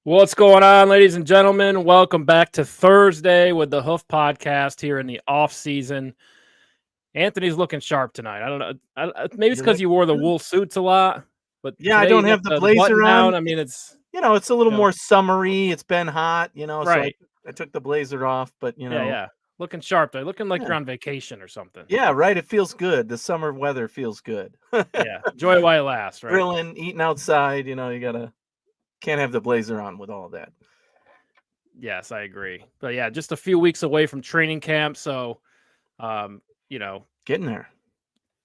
What's going on, ladies and gentlemen? Welcome back to Thursday with the Hoof Podcast here in the off season. Anthony's looking sharp tonight. I don't know. Maybe it's You because look you wore the good. wool suits a lot, but Yeah, I today you don't got have the the button blazer down. on. I mean, it's It's a little you know more summery. It's been hot, so I right. I took the blazer off, but Yeah. Looking sharp. Though. Looking like yeah. you're on vacation or something. Yeah, right. It feels good. The summer weather feels good. Yeah. Enjoy it while it lasts, right? Grilling, eating outside, can't have the blazer on with all that. Yes, I agree. But yeah, just a few weeks away from training camp, so um, you know, Getting there.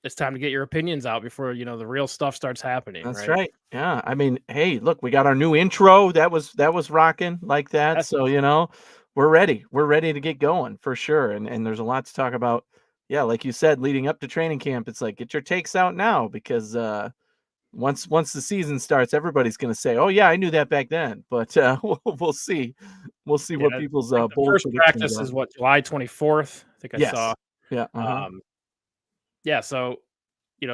it's time to get your opinions out before the real stuff starts happening, That's right? right. Yeah. I mean, hey, look, we got our new intro. That was rocking like that. That's So, we're ready. We're ready to get going for sure. And there's a lot to talk about. Yeah, like you said, leading up to training camp, it's like get your takes out now because once the season starts, everybody's gonna say, "Oh yeah, I knew that back then." But we'll see. We'll see Yeah, what I people's think the bold first predictions practice are. is what, July 24th? I think I saw. Yes. Yeah. Uh-huh. Um, yeah, so,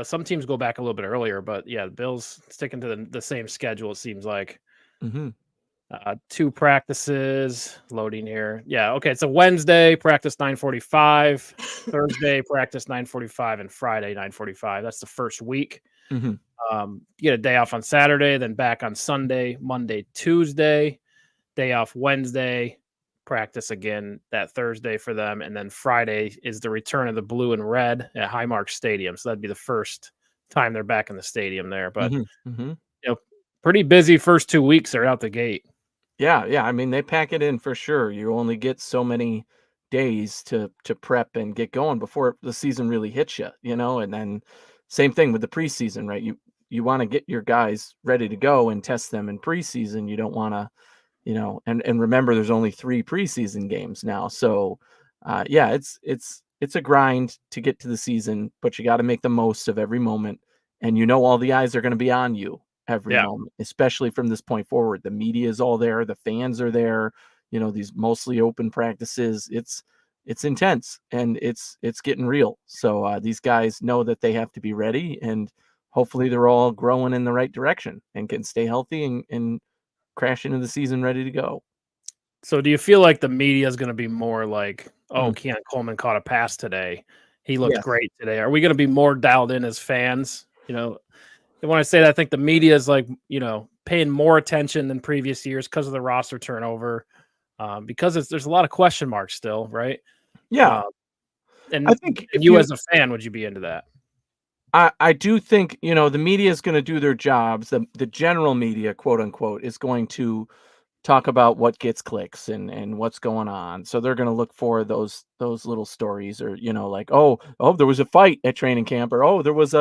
some teams go back a little bit earlier, but yeah, the Bills sticking to the same schedule, it seems like. Hmm. Two practices loading here. Yeah, okay. It's a Wednesday, practice 9:45, Thursday, practice 9:45, and Friday 9:45. That's the first week. Hmm. You get a day off on Saturday, then back on Sunday, Monday, Tuesday, day off Wednesday, practice again that Thursday for them, and then Friday is the return of the blue and red at Highmark Stadium. So that'd be the first time they're back in the stadium there. But Hmm. Hmm. you know, pretty busy first 2 weeks. They're out the gate. Yeah. Yeah. I mean, they pack it in for sure. You only get so many days to prep and get going before the season really hits you. And then same thing with the preseason, right? You want to get your guys ready to go and test them in preseason. You don't want to and remember there's only 3 preseason games now. So, yeah, it's a grind to get to the season, but you got to make the most of every moment. And all the eyes are going to be on you every Yeah. moment, especially from this point forward. The media is all there, the fans are there. These mostly open practices. It's intense and it's getting real. So these guys know that they have to be ready, and hopefully they're all growing in the right direction and can stay healthy and crash into the season ready to go. So do you feel like the media is going to be more like, oh, Mm. Keon Coleman caught a pass today. He looked Yes. great today. Are we going to be more dialed in as fans? And when I say that, I think the media is like, paying more attention than previous years because of the roster turnover, because there's a lot of question marks still, right? Yeah. Uh, I and think if you you as a fan, would you be into that? I do think, the media is going to do their jobs. The general media, quote unquote, is going to talk about what gets clicks and what's going on. So they're going to look for those little stories, or like, oh, there was a fight at training camp, or oh, there was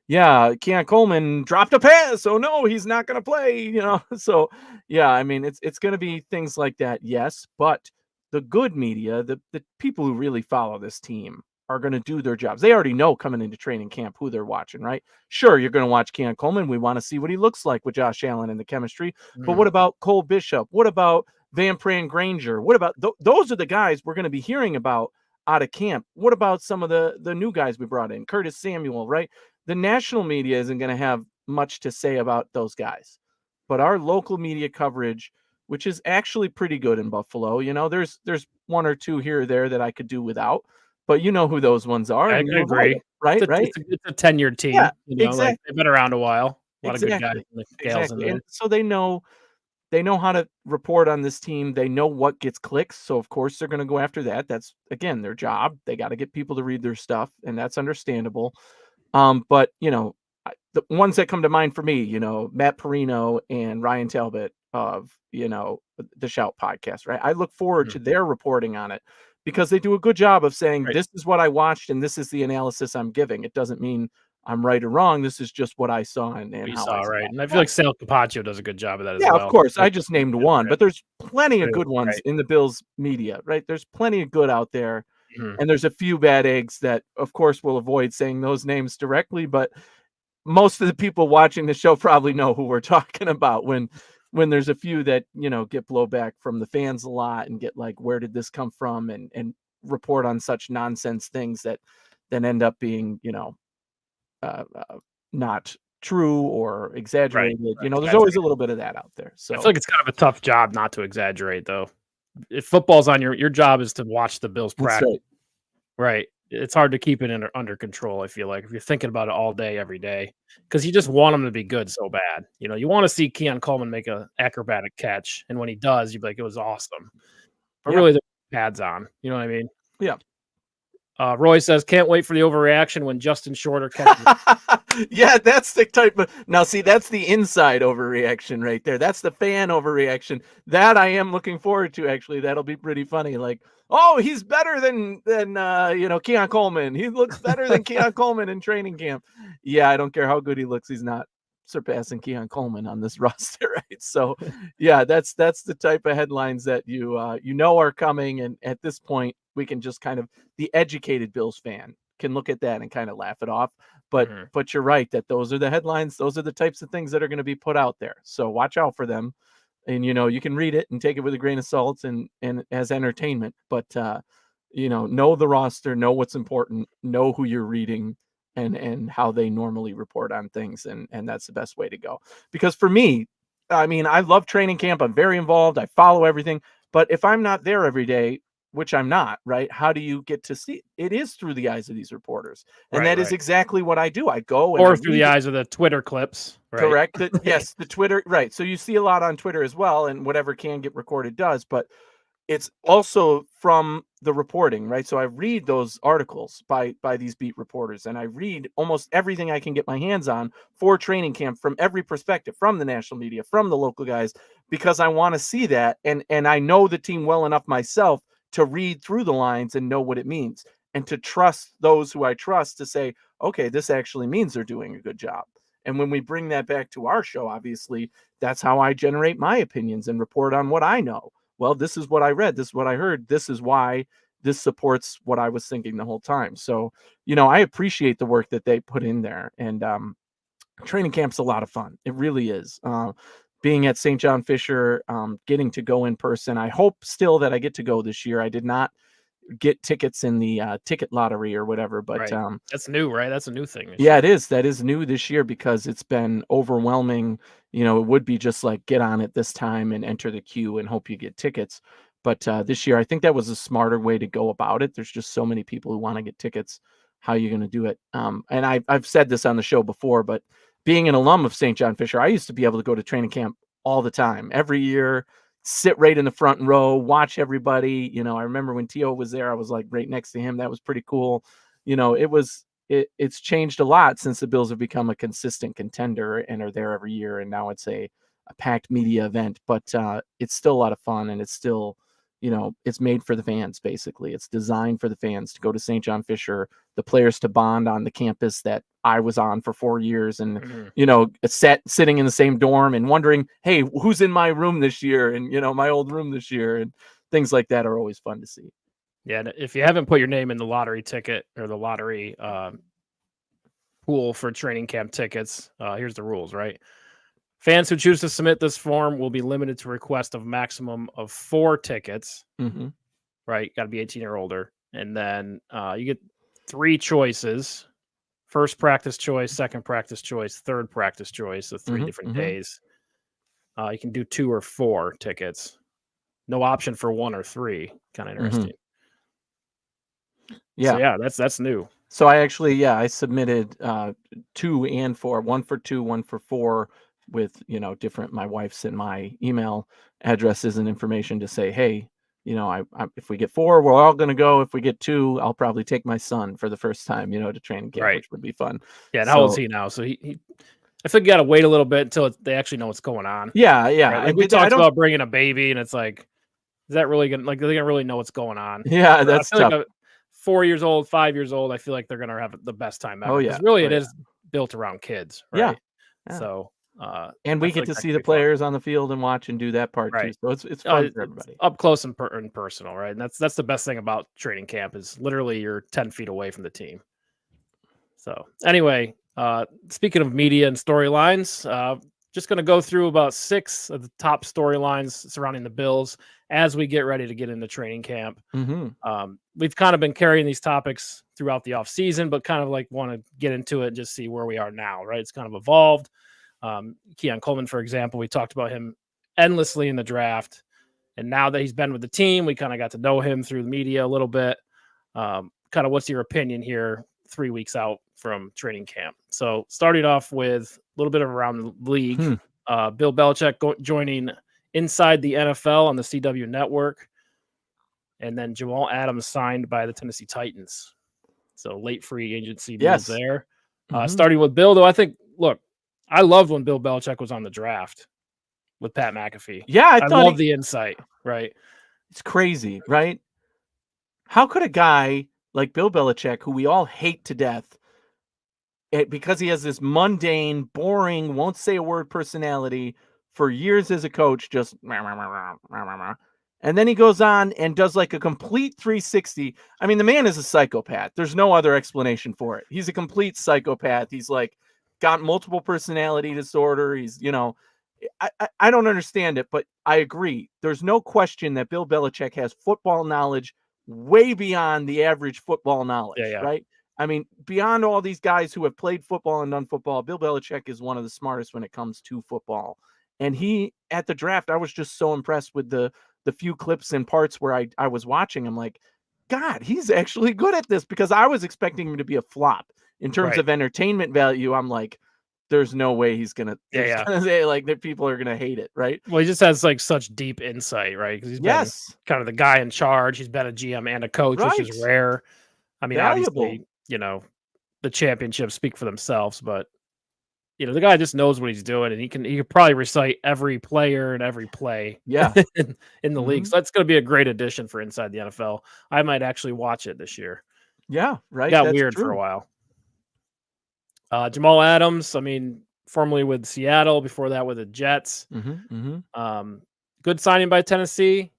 Keon Coleman dropped a pass. Oh no, he's not going to play. So yeah, I mean, it's going to be things like that. Yes, but the good media, the people who really follow this team, are going to do their jobs. They already know coming into training camp who they're watching, right? Sure, you're going to watch Keon Coleman. We want to see what he looks like with Josh Allen and the chemistry. But Mhm. what about Cole Bishop? What about Van Pran Granger? What about those are the guys we're going to be hearing about out of camp? What about some of the new guys we brought in? Curtis Samuel, right? The national media isn't going to have much to say about those guys. But our local media coverage, which is actually pretty good in Buffalo, there's one or two here or there that I could do without, but you know who those ones are, I and can you avoid agree. them, right? It's a, Right? it's a, it's a tenured Yeah, team, like they've exactly. been around a while. A lot of good guys Exactly. and the gals in Exactly. there. And so they know how to report on this team. They know what gets clicks. So of course they're going to go after that. That's again their job. They got to get people to read their stuff, and that's understandable. But the ones that come to mind for me, Matt Perino and Ryan Talbot of the Shout podcast, right? I look forward Mhm. to their reporting on it because they do a good job of saying Right. this is what I watched and this is the analysis I'm giving. It doesn't mean I'm right or wrong. This is just what I saw and We how I saw, saw right, it. and I feel Yeah. like Sal Capaccio does a good job of that as Yeah, of well. course. I Like, just he's named good one, for him but there's plenty of too, good ones right? in the Bills media, right? There's plenty of good out there. Mhm. And there's a few bad eggs that, of course, we'll avoid saying those names directly, but most of the people watching the show probably know who we're talking about when there's a few that, get blowback from the fans a lot and get like, where did this come from? And report on such nonsense things that then end up being, uh, not true or exaggerated. You know, there's always a Exaggerate. little bit of that out there. I feel So like it's kind of a tough job not to exaggerate, though. If football's on your job is to watch the Bills that's practice, right. right? It's hard to keep it under control. I feel like if you're thinking about it all day, every day, because you just want them to be good so bad. You know, you want to see Keon Coleman make a acrobatic catch, and when he does, you'd be like, it was awesome. But Yeah. really, the pads on. You know what I mean? Yeah. Roy says, can't wait for the overreaction when Justin Shorter catches. Yeah, that's the type of now see that's the inside overreaction right there. That's the fan overreaction. That I am looking forward to actually. That'll be pretty funny. Like, oh, he's better than you know, Keon Coleman. He looks better than Keon Coleman in training camp. Yeah, I don't care how good he looks, he's not surpassing Keon Coleman on this roster, right? So yeah, that's the type of headlines that you know are coming. And at this point, we can just kind of the educated Bills fan can look at that and kind of laugh it off. Mhm. But you're right that those are the headlines. Those are the types of things that are going to be put out there. So watch out for them. And you know, you can read it and take it with a grain of salt and as entertainment. But you know the roster, know what's important, know who you're reading, and how they normally report on things, and that's the best way to go. Because for me, I mean, I love training camp. I'm very involved. I follow everything. But if I'm not there every day, which I'm not, right? How do you get to see it? Is through the eyes of these reporters. And Right, that is right. exactly what I do. I go and I Or through the read. eyes of the Twitter clips, right? Correct. That yes, the Twitter, right. So you see a lot on Twitter as well, and whatever can get recorded does, but it's also from the reporting, right? So I read those articles by these beat reporters, and I read almost everything I can get my hands on for training camp from every perspective, from the national media, from the local guys, because I want to see that, and I know the team well enough myself to read through the lines and know what it means, and to trust those who I trust to say, okay, this actually means they're doing a good job. And when we bring that back to our show, obviously, that's how I generate my opinions and report on what I know. Well, this is what I read, this is what I heard, this is why this supports what I was thinking the whole time. So, you know, I appreciate the work that they put in there. And training camp's a lot of fun. It really is. Being at St. John Fisher, getting to go in person. I hope still that I get to go this year. I did not get tickets in the ticket lottery or whatever, but Right. That's new, right? That's a new thing this yeah, year. it is. That is new this year because it's been overwhelming. You know, it would be just like get on it this time and enter the queue and hope you get tickets. But this year, I think that was a smarter way to go about it. There's just so many people who want to get tickets. How are you going to do it? And I've said this on the show before, but being an alum of St. John Fisher, I used to be able to go to training camp all the time, every year, sit right in the front row, watch everybody. You know, I remember when Tio was there, I was like right next to him. That was pretty cool. You know, it's changed a lot since the Bills have become a consistent contender and are there every year. And now it's a packed media event, but it's still a lot of fun. And it's still, you know, it's made for the fans, basically. It's designed for the fans to go to St. John Fisher, the players to bond on the campus that I was on for 4 years. And, Mhm. you know, sitting in the same dorm and wondering, hey, who's in my room this year? And, you know, my old room this year, and things like that are always fun to see. Yeah, and if you haven't put your name in the lottery ticket or the lottery pool for training camp tickets, here's the rules, right? Fans who choose to submit this form will be limited to a request of maximum of 4 tickets, Hmm. right? Got to be 18 or older. And then you get 3 choices. First practice choice, second practice choice, third practice choice, so 3 Hmm. different Hmm. days. You can do 2 or 4 tickets. No option for 1 or 3. Kind of Hmm. interesting. So Yeah. yeah, that's new. So I actually, yeah, I submitted 2 and 4, one for 2, one for 4, with you know different my wife's and my email addresses and information to say, hey, you know, if we get 4, we're all going to go. If we get 2, I'll probably take my son for the first time, you know, to training camp, Right. which would be fun. Yeah, and how old is So he now? So he I think you gotta wait a little bit until they actually know what's going on, yeah, right? yeah, Like, we I talked don't. about bringing a baby, and it's like, is that really gonna like, are they gonna really know what's going on? Yeah, I that's feel like tough. a 4 years old, 5 years old, I feel like they're gonna have the best time Oh ever because yeah, really oh it yeah, is built around kids, yeah, right? yeah. So, And I we feel get like to that see could the be fun. players on the field and watch and do that part too. Right. So it's fun for It's everybody. up close and personal, right? And that's the best thing about training camp is literally you're 10 feet away from the team. So, anyway, speaking of media and storylines, just going to go through about 6 of the top storylines surrounding the Bills as we get ready to get into training camp. We've kind of been carrying these topics throughout the off season, but kind of like want to get into it and just see where we are now, right? It's kind of evolved. Keon Coleman, for example, we talked about him endlessly in the draft. And now that he's been with the team, we kind of got to know him through the media a little bit. Kind of what's your opinion here 3 weeks out from training camp? So starting off with a little bit of around the league, Bill Belichick joining Inside the NFL on the CW network. And then Jamal Adams signed by the Tennessee Titans. So late free agency news there. Starting with Bill, though, I think, look, I loved when Bill Belichick was on the draft with Pat McAfee. Yeah, I love the insight, right? It's crazy, right? How could a guy like Bill Belichick, who we all hate to death, because he has this mundane, boring, won't say a word personality for years as a coach, just and then he goes on and does like a complete 360. I mean, the man is a psychopath. There's no other explanation for it. He's a complete psychopath. He's like got multiple personality disorder. He's, I don't understand it, but I agree. There's no question that Bill Belichick has football knowledge way beyond the average football knowledge, right? I mean, beyond all these guys who have played football and done football, Bill Belichick is one of the smartest when it comes to football. And he, at the draft, I was just so impressed with the few clips and parts where I was watching. I'm like, God, he's actually good at this, because I was expecting him to be a flop in terms of entertainment value. I'm like, there's no way he's gonna say like that people are gonna hate it, right? Well, he just has like such deep insight, right? Because he's been kind of the guy in charge. He's been a GM and a coach, which is rare. I mean, obviously, the championships speak for themselves, but the guy just knows what he's doing, and he can probably recite every player and every play in the league. So that's going to be a great addition for Inside the NFL. I might actually watch it this year. Yeah, right. Got weird for a while. Jamal Adams, I mean, formerly with Seattle, before that with the Jets. Good signing by Tennessee.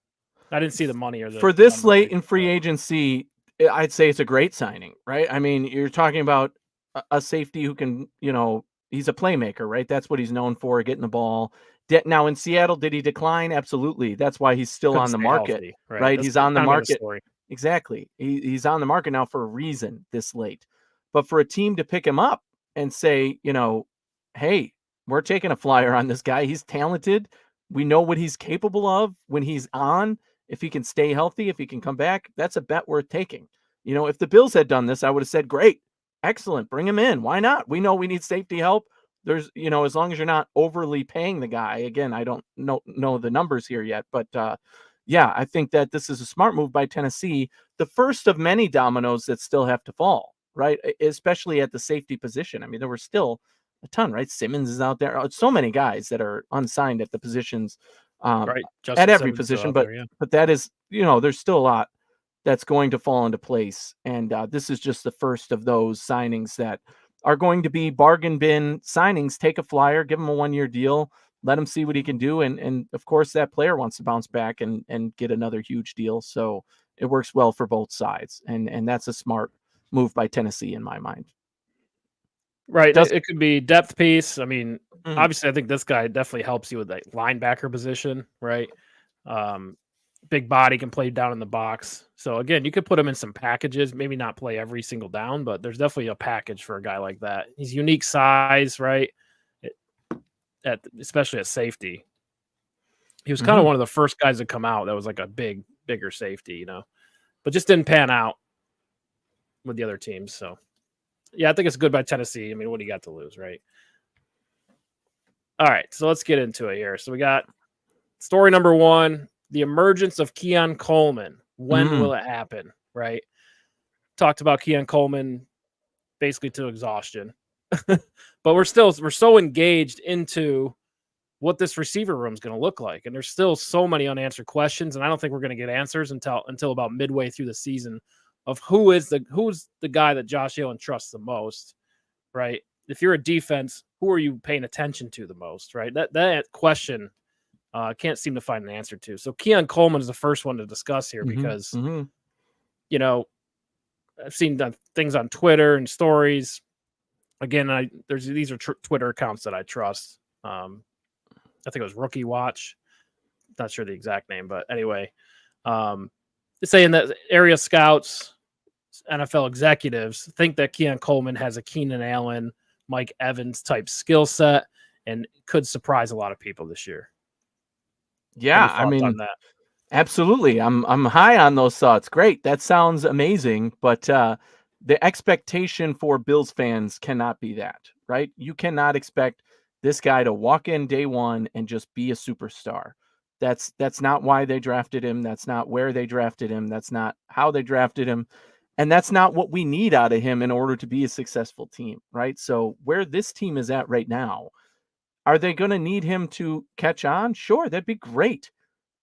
I didn't see the money or for this late in free agency. I'd say it's a great signing, right? I mean, you're talking about a safety who can, he's a playmaker, right? That's what he's known for, getting the ball. Now in Seattle, did he decline? Absolutely. That's why he's still on the market, healthy, right? He's on the market. Exactly. He's on the market now for a reason this late. But for a team to pick him up and say, hey, we're taking a flyer on this guy. He's talented. We know what he's capable of when he's on. If he can stay healthy, if he can come back, that's a bet worth taking. If the Bills had done this, I would have said, great, excellent, bring him in. Why not? We know we need safety help. There's, as long as you're not overly paying the guy. Again, I don't know the numbers here yet, but yeah, I think that this is a smart move by Tennessee. The first of many dominoes that still have to fall, right? Especially at the safety position. I mean, there were still a ton, right? Simmons is out there. So many guys that are unsigned at the positions, at every position, but that is, there's still a lot that's going to fall into place. And this is just the first of those signings that are going to be bargain bin signings. Take a flyer, give him a 1-year deal, let him see what he can do. And of course that player wants to bounce back and get another huge deal. So it works well for both sides. And that's a smart move by Tennessee in my mind. Right. It could be depth piece. I mean, obviously I think this guy definitely helps you with that linebacker position, right? Big body, can play down in the box. So again, you could put him in some packages, maybe not play every single down, but there's definitely a package for a guy like that. He's unique size, right? Especially at safety. He was kind of one of the first guys to come out that was like a bigger safety, but just didn't pan out with the other teams. So yeah, I think it's good by Tennessee. I mean, what do you got to lose, right? All right, so let's get into it here. So we got story number 1, the emergence of Keon Coleman. When will it happen, right? Talked about Keon Coleman basically to exhaustion. But we're so engaged into what this receiver room is going to look like. And there's still so many unanswered questions, and I don't think we're going to get answers until about midway through the season of who's the guy that Josh Allen trusts the most, right? If you're a defense, who are you paying attention to the most, right? That question can't seem to find an answer to. So Keon Coleman is the first one to discuss here because, I've seen things on Twitter and stories. Again, these are Twitter accounts that I trust. I think it was Rookie Watch. Not sure the exact name, but anyway, it's saying that area scouts, NFL executives think that Keon Coleman has a Keenan Allen, Mike Evans type skill set and could surprise a lot of people this year. Any Yeah, I thoughts on mean, that? absolutely. I'm high on those thoughts. Great. That sounds amazing, but the expectation for Bills fans cannot be that, right? You cannot expect this guy to walk in day one and just be a superstar. That's not why they drafted him. That's not where they drafted him. That's not how they drafted him. And that's not what we need out of him in order to be a successful team, right? So where this team is at right now, are they going to need him to catch on? Sure, that'd be great,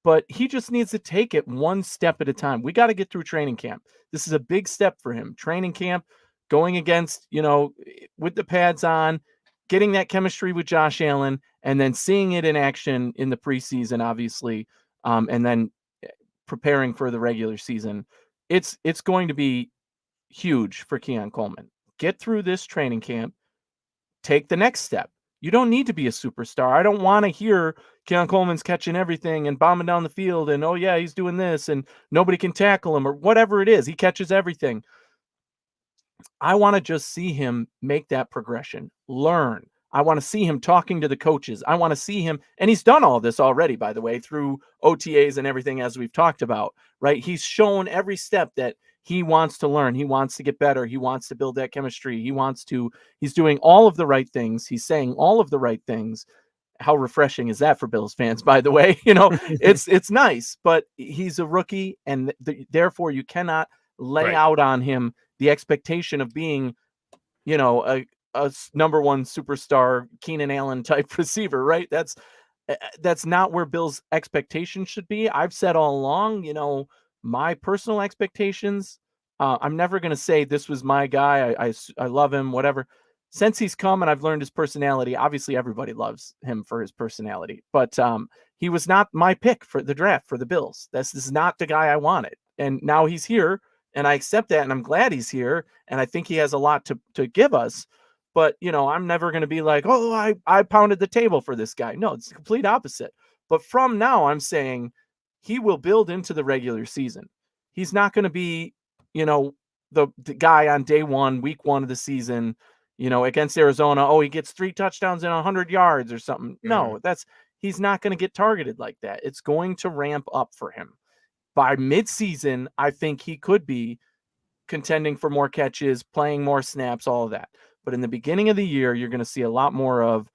but he just needs to take it one step at a time. We got to get through training camp. This is a big step for him. Training camp, going against, with the pads on, getting that chemistry with Josh Allen, and then seeing it in action in the preseason, obviously, and then preparing for the regular season. It's going to be huge for Keon Coleman. Get through this training camp, take the next step. You don't need to be a superstar. I don't want to hear Keon Coleman's catching everything and bombing down the field and, oh, yeah, he's doing this and nobody can tackle him or whatever it is. He catches everything. I want to just see him make that progression, learn. I want to see him talking to the coaches. I want to see him, and he's done all this already, by the way, through OTAs and everything, as we've talked about, right? He's shown every step that he wants to learn. He wants to get better. He wants to build that chemistry. He's doing all of the right things. He's saying all of the right things. How refreshing is that for Bills fans, by the way? It's nice, but he's a rookie, and therefore you cannot lay Right. out on him the expectation of being, a number one superstar Keenan Allen type receiver, right? That's not where Bill's expectations should be. I've said all along, my personal expectations. I'm never going to say this was my guy. I love him, whatever. Since he's come and I've learned his personality, obviously everybody loves him for his personality, but he was not my pick for the draft for the Bills. This is not the guy I wanted. And now he's here and I accept that and I'm glad he's here. And I think he has a lot to give us. But, I'm never going to be like, oh, I pounded the table for this guy. No, it's the complete opposite. But from now, I'm saying he will build into the regular season. He's not going to be, the guy on day one, week one of the season, against Arizona. Oh, he gets 3 touchdowns and 100 yards or something. No, he's not going to get targeted like that. It's going to ramp up for him. By midseason, I think he could be contending for more catches, playing more snaps, all of that. But in the beginning of the year, you're going to see a lot more of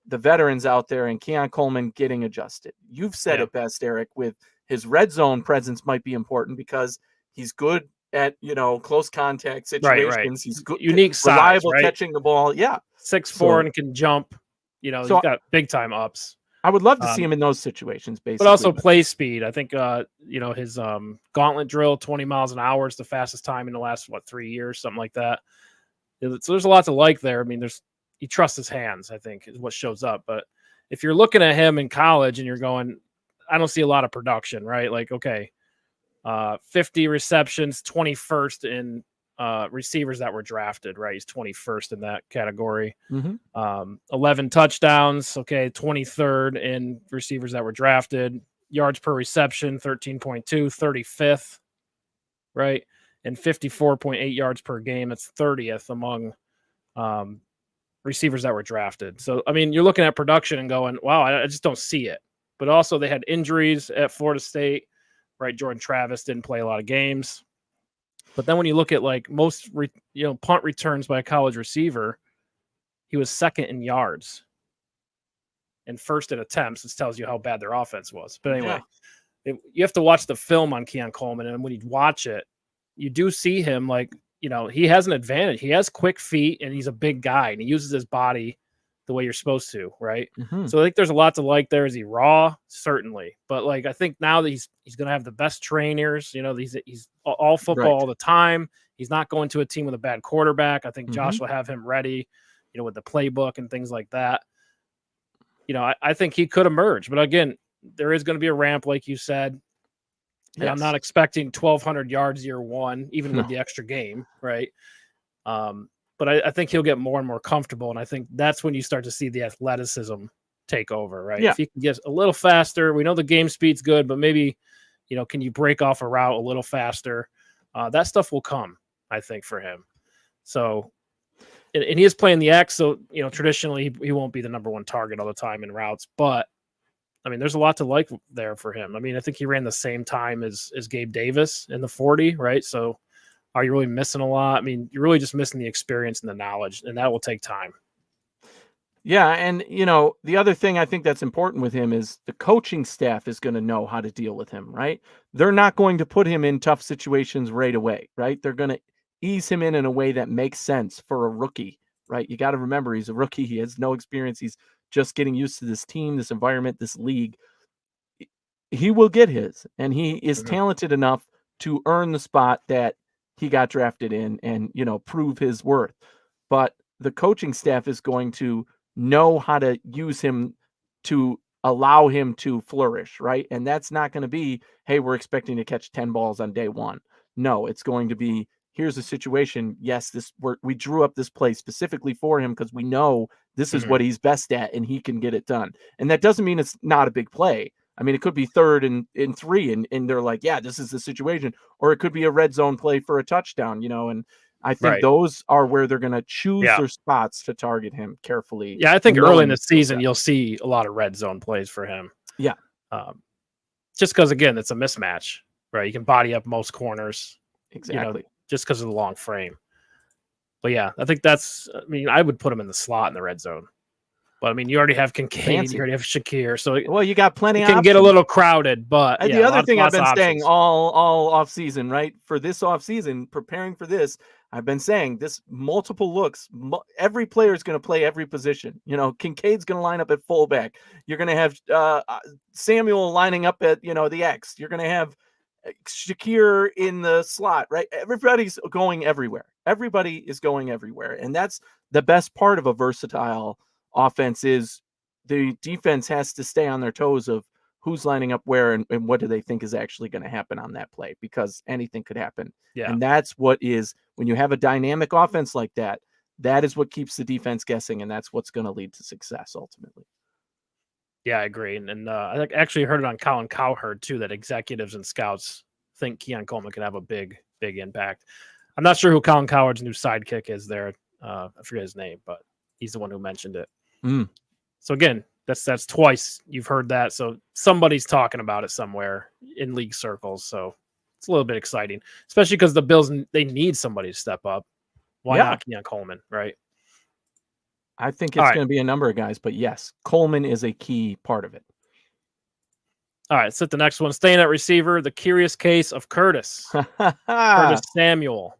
the veterans out there and Keon Coleman getting adjusted. You've said it best, Eric, with his red zone presence might be important because he's good at, close contact situations. Right. He's good, Unique size, reliable right? catching the ball. Yeah. 6'4" and can jump. He's got big time ups. I would love to see him in those situations, basically. But also play speed. I think his gauntlet drill, 20 miles an hour is the fastest time in the last 3 years, something like that. So there's a lot to like there. I mean, he trusts his hands, I think, is what shows up. But if you're looking at him in college and you're going, I don't see a lot of production, right? Like, okay, 50 receptions, 21st in receivers that were drafted, right? He's 21st in that category. 11 touchdowns, okay, 23rd in receivers that were drafted. Yards per reception, 13.2, 35th, right? And 54.8 yards per game. That's 30th among receivers that were drafted. So, I mean, you're looking at production and going, wow, I just don't see it. But also they had injuries at Florida State, right? Jordan Travis didn't play a lot of games. But then when you look at like most, punt returns by a college receiver, he was second in yards and first in attempts. This tells you how bad their offense was. But anyway, you have to watch the film on Keon Coleman. And when you watch it, you do see him like, he has an advantage. He has quick feet and he's a big guy and he uses his body the way you're supposed to, right? So I think there's a lot to like there. Is he raw? Certainly. But like, I think now that he's going to have the best trainers, he's all football all the time. He's not going to a team with a bad quarterback. I think Josh will have him ready, with the playbook and things like that. I think he could emerge. But again, there is going to be a ramp, like you said. And I'm not expecting 1,200 yards year one, even with the extra game, right? But but I think he'll get more and more comfortable. And I think that's when you start to see the athleticism take over, right? Yeah. If he can get a little faster, we know the game speed's good, but maybe, can you break off a route a little faster? That stuff will come, I think, for him. So, and he is playing the X, so traditionally he won't be the number one target all the time in routes, but I mean, there's a lot to like there for him. I mean, I think he ran the same time as Gabe Davis in the 40, right? So, are you really missing a lot? I mean, you're really just missing the experience and the knowledge, and that will take time. Yeah, and the other thing I think that's important with him is the coaching staff is going to know how to deal with him, right? They're not going to put him in tough situations right away, right? They're going to ease him in a way that makes sense for a rookie, right? You got to remember he's a rookie, he has no experience, he's just getting used to this team, this environment, this league. He will get his, and he is Mhm. talented enough to earn the spot that he got drafted in and, prove his worth. But the coaching staff is going to know how to use him to allow him to flourish, right? And that's not going to be, hey, we're expecting to catch 10 balls on day one. No, it's going to be, here's a situation. Yes, we drew up this play specifically for him because we know this is Mhm. what he's best at and he can get it done. And that doesn't mean it's not a big play. I mean, it could be third and 3, and they're like, yeah, this is the situation. Or it could be a red zone play for a touchdown, and I think Right. those are where they're going to choose Yeah. their spots to target him carefully, Yeah, I think early in knowing the his skill season set. you'll see a lot of red zone plays for him. Yeah, Um, just because again, it's a mismatch, right? You can body up most corners, exactly. just because of the long frame. But yeah, I think that's. I mean, I would put him in the slot in the red zone. But I mean, you already have Kincaid, you Fancy. already have Shakir, so Well, you got plenty it of can get a options. little crowded. But The yeah, other thing I've lots of been saying options. all off season, right? For this off season, preparing for this, I've been saying this multiple looks. Every player is going to play every position. Kincaid's going to line up at fullback. You're going to have Samuel lining up at the X. You're going to have Shakir in the slot, right? Everybody's going everywhere. Everybody is going everywhere, and that's the best part of a versatile offense. Is the defense has to stay on their toes of who's lining up where and what do they think is actually going to happen on that play, because anything could happen. Yeah, And that's what is, when you have a dynamic offense like that, that is what keeps the defense guessing, and that's what's going to lead to success ultimately. yeah, I agree. And I actually heard it on Colin Cowherd too that executives and scouts think Keon Coleman could have a big impact. I'm not sure who Colin Cowherd's new sidekick is there. I forget his name, but he's the one who mentioned it. Mm. So again, that's twice you've heard that. So somebody's talking about it somewhere in league circles. So it's a little bit exciting, especially because the Bills, they need somebody to step up. Why Yeah, not Keon Coleman, right? I think All it's right. going to be a number of guys, but yes, Coleman is a key part of it. All right. So the next one, staying at receiver, the curious case of Curtis I Samuel.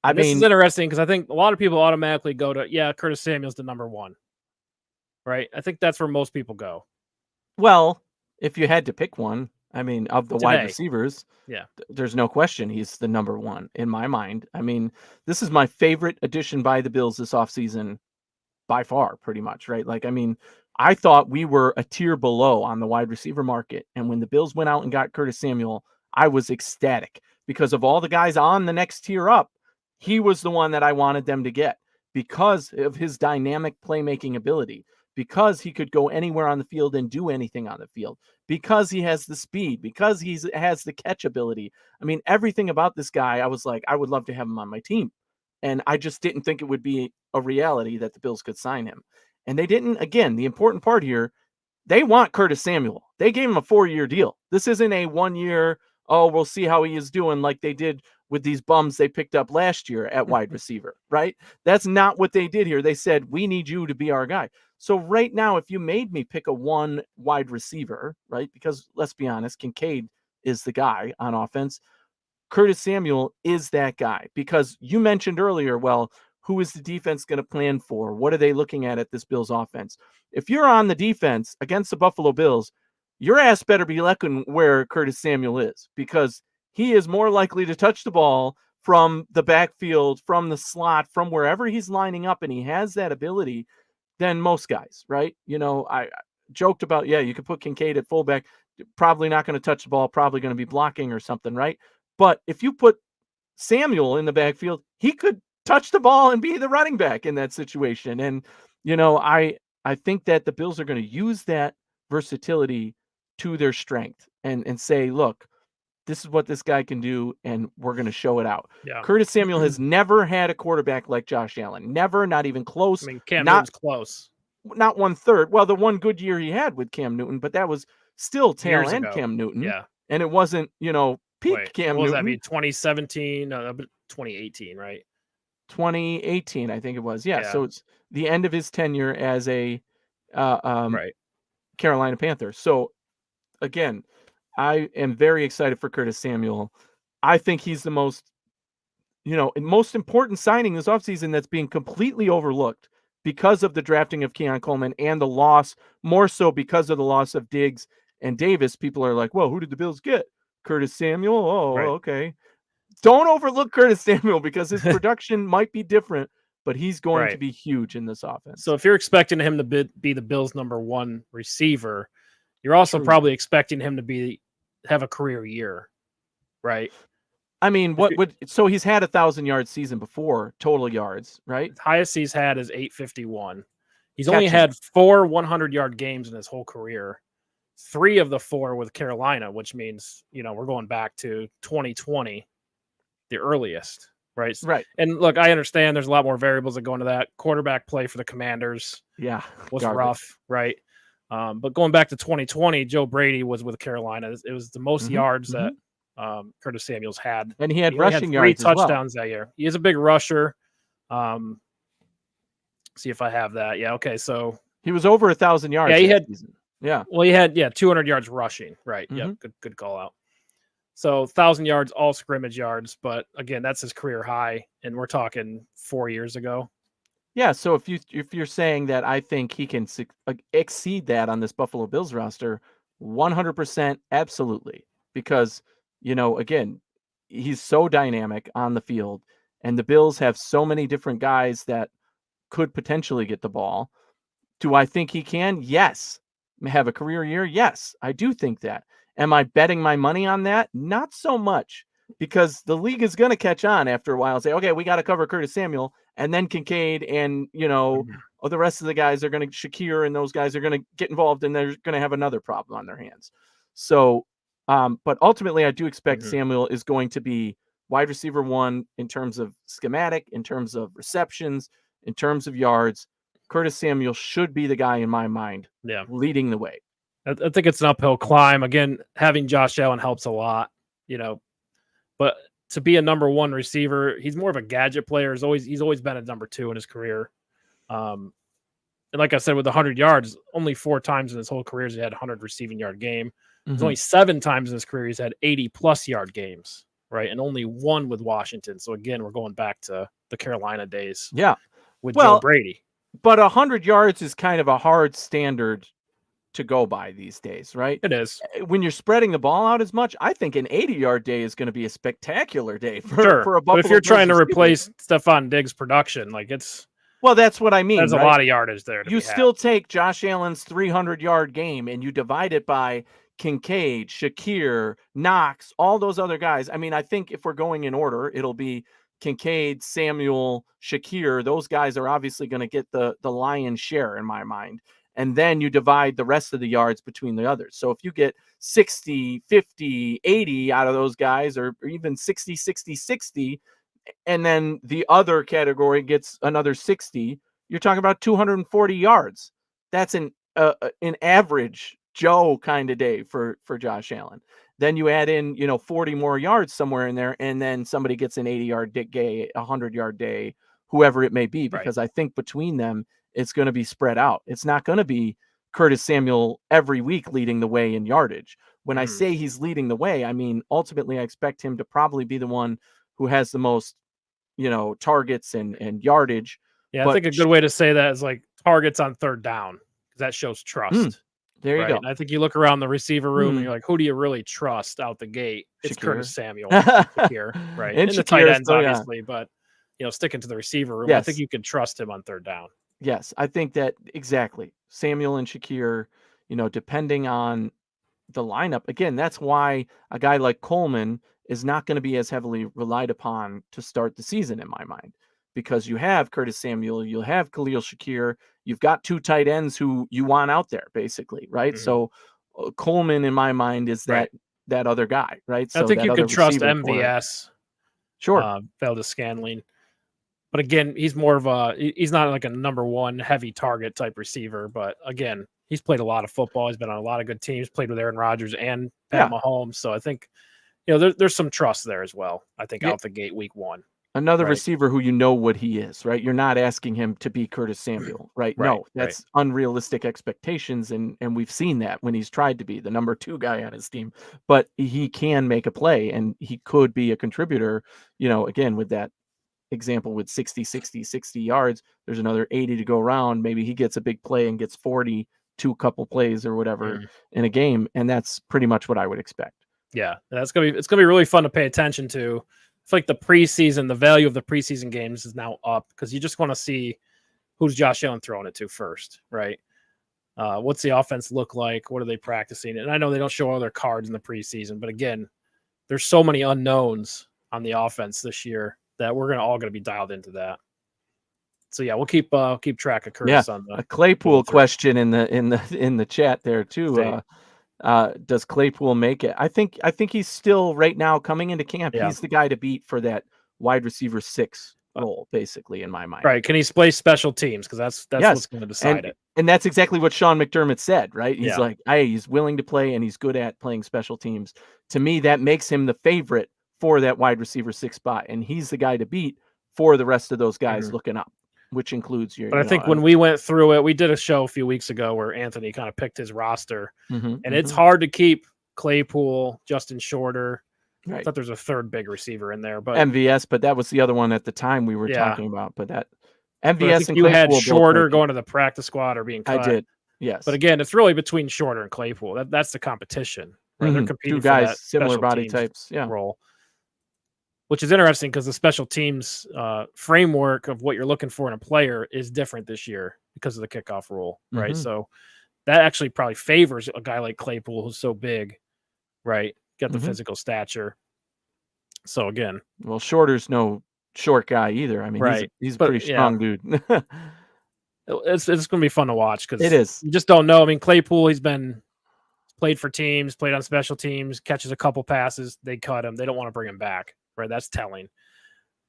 And this is mean, interesting because I think a lot of people automatically go to, yeah, Curtis Samuel's the number one, right? I think that's where most people go well, if you had to pick one, I mean, of the wide today. receivers, Yeah. there's no question he's the number one in my mind. I mean, this is my favorite addition by the Bills this offseason by far, pretty much, right? Like, I mean, I thought we were a tier below on the wide receiver market. And when the Bills went out and got Curtis Samuel, I was ecstatic because of all the guys on the next tier up. He was the one that I wanted them to get because of his dynamic playmaking ability, because he could go anywhere on the field and do anything on the field, because he has the speed, because has the catch ability. I mean, everything about this guy, I was like, I would love to have him on my team. And I just didn't think it would be a reality that the Bills could sign him. And they didn't. Again, the important part here, they want Curtis Samuel. They gave him a 4-year deal. This isn't a 1-year, oh, we'll see how he is doing like they did with these bums they picked up last year at wide receiver, right? That's not what they did here. They said, we need you to be our guy. So right now, if you made me pick a one wide receiver, right? Because let's be honest, Kincaid is the guy on offense. Curtis Samuel is that guy, because you mentioned earlier, well, who is the defense going to plan for? What are they looking at this Bills offense? If you're on the defense against the Buffalo Bills, your ass better be looking where Curtis Samuel is, because he is more likely to touch the ball from the backfield, from the slot, from wherever he's lining up, and he has that ability than most guys, right? I joked about, yeah, you could put Kincaid at fullback, probably not going to touch the ball, probably going to be blocking or something, right? But if you put Samuel in the backfield, he could touch the ball and be the running back in that situation. And I think that the Bills are going to use that versatility to their strength and say, look, this is what this guy can do, and we're going to show it out. Yeah. Curtis Samuel has never had a quarterback like Josh Allen. Never, not even close. I mean, Cam not Newton's close. not 1/3. Well, the one good year he had with Cam Newton, but that was still tail Years end ago. Cam Newton. Yeah. And it wasn't, peak Wait, Cam what was that? Newton. Be 2017? No, 2018, right? 2018, I think it was. Yeah. Yeah. So it's the end of his tenure as a Right. Carolina Panther. So again, I am very excited for Curtis Samuel. I think he's the most important signing this offseason that's being completely overlooked because of the drafting of Keon Coleman and the loss, more so because of the loss of Diggs and Davis. People are like, well, who did the Bills get? Curtis Samuel? Oh, Right. okay. Don't overlook Curtis Samuel because his production might be different, but he's going to Right. be huge in this offense. So if you're expecting him to be the Bills' #1 receiver, you're also True. probably expecting him to have a career year, right? I mean, so he's had 1,000-yard season before, total yards, right? The highest he's had is 851. He's Catching. only had 4 100-yard games in his whole career. 3 of the 4 with Carolina, which means, we're going back to 2020, the earliest, right? Right. And look, I understand there's a lot more variables that go into that. Quarterback play for the Commanders was garbage. rough, right? But going back to 2020, Joe Brady was with Carolina. It was the most yards that Curtis Samuel's had. And he had only rushing had 3 yards as well. touchdowns that year. He is a big rusher. See if I have that. Yeah, okay. So he was over 1,000 yards. Yeah, he had season. Yeah. Well, he had 200 yards rushing. Right. Yep. Good call out. So 1,000 yards, all scrimmage yards, but again, that's his career high, and we're talking 4 years ago. Yeah. So if you're saying that, I think he can exceed that on this Buffalo Bills roster, 100%, absolutely, because again, he's so dynamic on the field, and the Bills have so many different guys that could potentially get the ball. Do I think he can? Yes. Have a career year? Yes, I do think that. Am I betting my money on that? Not so much, because the league is going to catch on after a while and say, okay, we got to cover Curtis Samuel, and then Kincaid and, the rest of the guys are going to, Shakir and those guys are going to get involved, and they're going to have another problem on their hands. So, but ultimately, I do expect Samuel is going to be wide receiver 1 in terms of schematic, in terms of receptions, in terms of yards. Curtis Samuel should be the guy in my mind, leading the way. I think it's an uphill climb. Again, having Josh Allen helps a lot, but to be a #1 receiver, he's more of a gadget player. He's always been a #2 in his career. And like I said, with 100 yards, only 4 times in his whole career he had a 100 receiving yard game. There's only 7 times in his career he's had 80+ yard games, right? And only 1 with Washington. So again, we're going back to the Carolina days. Yeah, with Joe Brady. But 100 yards is kind of a hard standard to go by these days, right? It is. When you're spreading the ball out as much, I think an 80-yard day is going to be a spectacular day for a Buffalo. But if you're trying to replace Stephon Diggs' production, that's what I mean. There's a lot of yardage there. You still take Josh Allen's 300-yard game and you divide it by Kincaid, Shakir, Knox, all those other guys. I mean, I think if we're going in order, it'll be Kincaid, Samuel, Shakir. Those guys are obviously going to get the lion's share in my mind. And then you divide the rest of the yards between the others. So if you get 60, 50, 80 out of those guys, or even 60, 60, 60, and then the other category gets another 60, you're talking about 240 yards. That's an average Joe kind of day for Josh Allen. Then you add in, 40 more yards somewhere in there, and then somebody gets an 80-yard day, a 100-yard day, whoever it may be, because I think between them, it's going to be spread out. It's not going to be Curtis Samuel every week leading the way in yardage. When I say he's leading the way, I mean, ultimately, I expect him to probably be the one who has the most, targets and yardage. Yeah, I think a good way to say that is targets on 3rd down, because that shows trust. There you go. And I think you look around the receiver room and you're like, who do you really trust out the gate? It's Curtis Samuel, Shakir, right? And the tight ends, obviously, but sticking to the receiver room, I think you can trust him on 3rd down. Yes, I think that exactly. Samuel and Shakir, depending on the lineup. Again, that's why a guy like Coleman is not going to be as heavily relied upon to start the season in my mind, because you have Curtis Samuel, you'll have Khalil Shakir, you've got 2 tight ends who you want out there, basically, right? Mhm. So Coleman, in my mind, is Right. that other guy, right? I So think that you other could trust receiver core. MVS, Sure. Valdez Scanling. But again, he's more of he's not like a number one heavy target type receiver. But again, he's played a lot of football. He's been on a lot of good teams, played with Aaron Rodgers and Pat Yeah. Mahomes. So I think, there's some trust there as well. I think Yeah. out the gate week 1. Another Right. receiver who you know what he is, right? You're not asking him to be Curtis Samuel, right? Right. No, Right. that's unrealistic expectations, and we've seen that when he's tried to be the number 2 guy on his team. But he can make a play, and he could be a contributor, again, with that example with 60 yards, there's another 80 to go around. Maybe he gets a big play and gets 40, 2 couple plays or whatever Mhm. in a game, and that's pretty much what I would expect. Yeah, it's gonna be really fun to pay attention to. It's like the preseason, the value of the preseason games is now up because you just want to see who's Josh Allen throwing it to first, right? What's the offense look like? What are they practicing? And I know they don't show all their cards in the preseason, but again, there's so many unknowns on the offense this year that we're all gonna be dialed into that. So yeah, we'll keep track of Yeah, Curtis on the a Claypool going through question in the chat there too. state. Does Claypool make it? I think he's still right now coming into camp. Yeah, He's the guy to beat for that wide receiver 6 role, basically, in my mind. right. Can he play special teams? Because that's what's Yes, going to and decide it. and that's exactly what Sean McDermott said, right? He's Yeah. like, "Hey, he's willing to play and he's good at playing special teams." To me, that makes him the favorite for that wide receiver 6 spot, and he's the guy to beat for the rest of those guys Mhm. looking up, which includes your, But I think when we went through it, we did a show a few weeks ago where Anthony kind of picked his roster, mhm, and it's mhm, hard to keep Claypool, Justin Shorter. I right. thought there's a third big receiver in there, but MVS, but that was the other one at the time we were yeah. talking about, but that But I MVS think and you had Claypool both Shorter make it. going to the practice squad or being I cut. did. But Yes. again, it's really between Shorter and Claypool. That's the competition, right? They're Mhm. 2 competing for guys, that similar special body teams types. Yeah. role, which is interesting because the special teams framework of what you're looking for in a player is different this year because of the kickoff rule, right? Mhm, So that actually probably favors a guy like Claypool who's so big, right? Got the mhm. physical stature. So again, Well, Shorter's no short guy either. I mean, right. he's a But pretty yeah, strong dude. it's going to be fun to watch It because is. you just don't know. I mean, Claypool, he's been played for teams, played on special teams, catches a couple passes, they cut him. They don't want to bring him back, right? That's telling.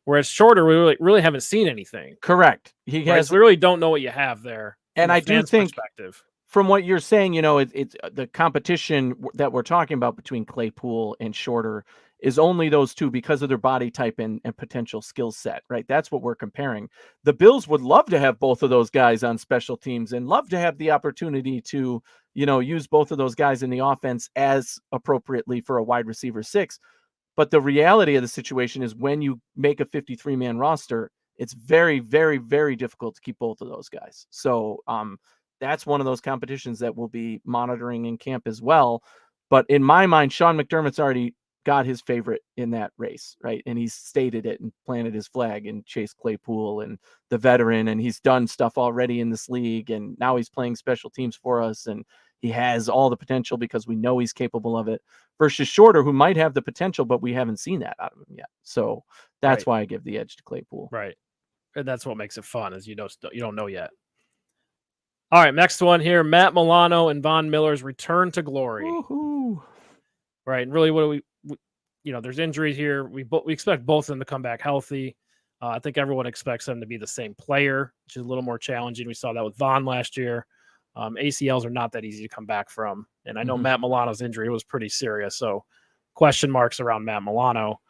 Whereas Shorter, we really haven't seen anything, Correct. He right? has, So we really don't know what you have there from and a I do fan's think perspective. from what you're saying, it's the competition that we're talking about between Claypool and Shorter is only those 2 because of their body type and potential skill set, right? That's what we're comparing. The Bills would love to have both of those guys on special teams and love to have the opportunity to, use both of those guys in the offense as appropriately for a wide receiver 6. But the reality of the situation is when you make a 53-man roster, it's very, very, very difficult to keep both of those guys. So that's one of those competitions that we'll be monitoring in camp as well. But in my mind, Sean McDermott's already got his favorite in that race, right? And he's stated it and planted his flag and Chase Claypool and the veteran, and he's done stuff already in this league, and now he's playing special teams for us, and he has all the potential because we know he's capable of it versus Shorter, who might have the potential, but we haven't seen that out of him yet. So that's Right, why I give the edge to Claypool. right. And that's what makes it fun is you don't know yet. All right, next one here. Matt Milano and Von Miller's return to glory. Woohoo! Right. And really, what do there's injuries here. We expect both of them to come back healthy. I think everyone expects them to be the same player, which is a little more challenging. We saw that with Vaughn last year. ACLs are not that easy to come back from. And I know Mhm. Matt Milano's injury was pretty serious. So question marks around Matt Milano.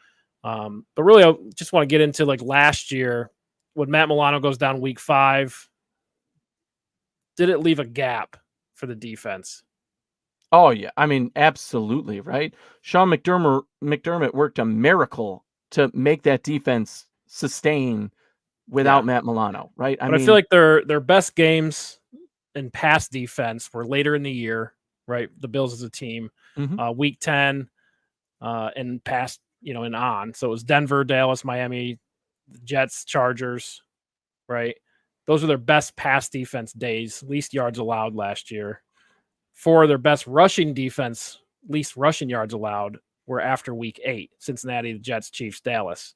But really, I just want to get into like last year when Matt Milano goes down week 5. Did it leave a gap for the defense? Oh yeah, I mean, absolutely, right? Sean McDermott worked a miracle to make that defense sustain Yeah. without Matt Milano, right? I But I feel mean, like their best games in pass defense were later in the year, right? The Bills as a team, mhm, week 10, and past, and on. So it was Denver, Dallas, Miami, Jets, Chargers, right? Those are their best pass defense days, least yards allowed last year. For their best rushing defense, least rushing yards allowed were after week 8, Cincinnati, the Jets, Chiefs, Dallas.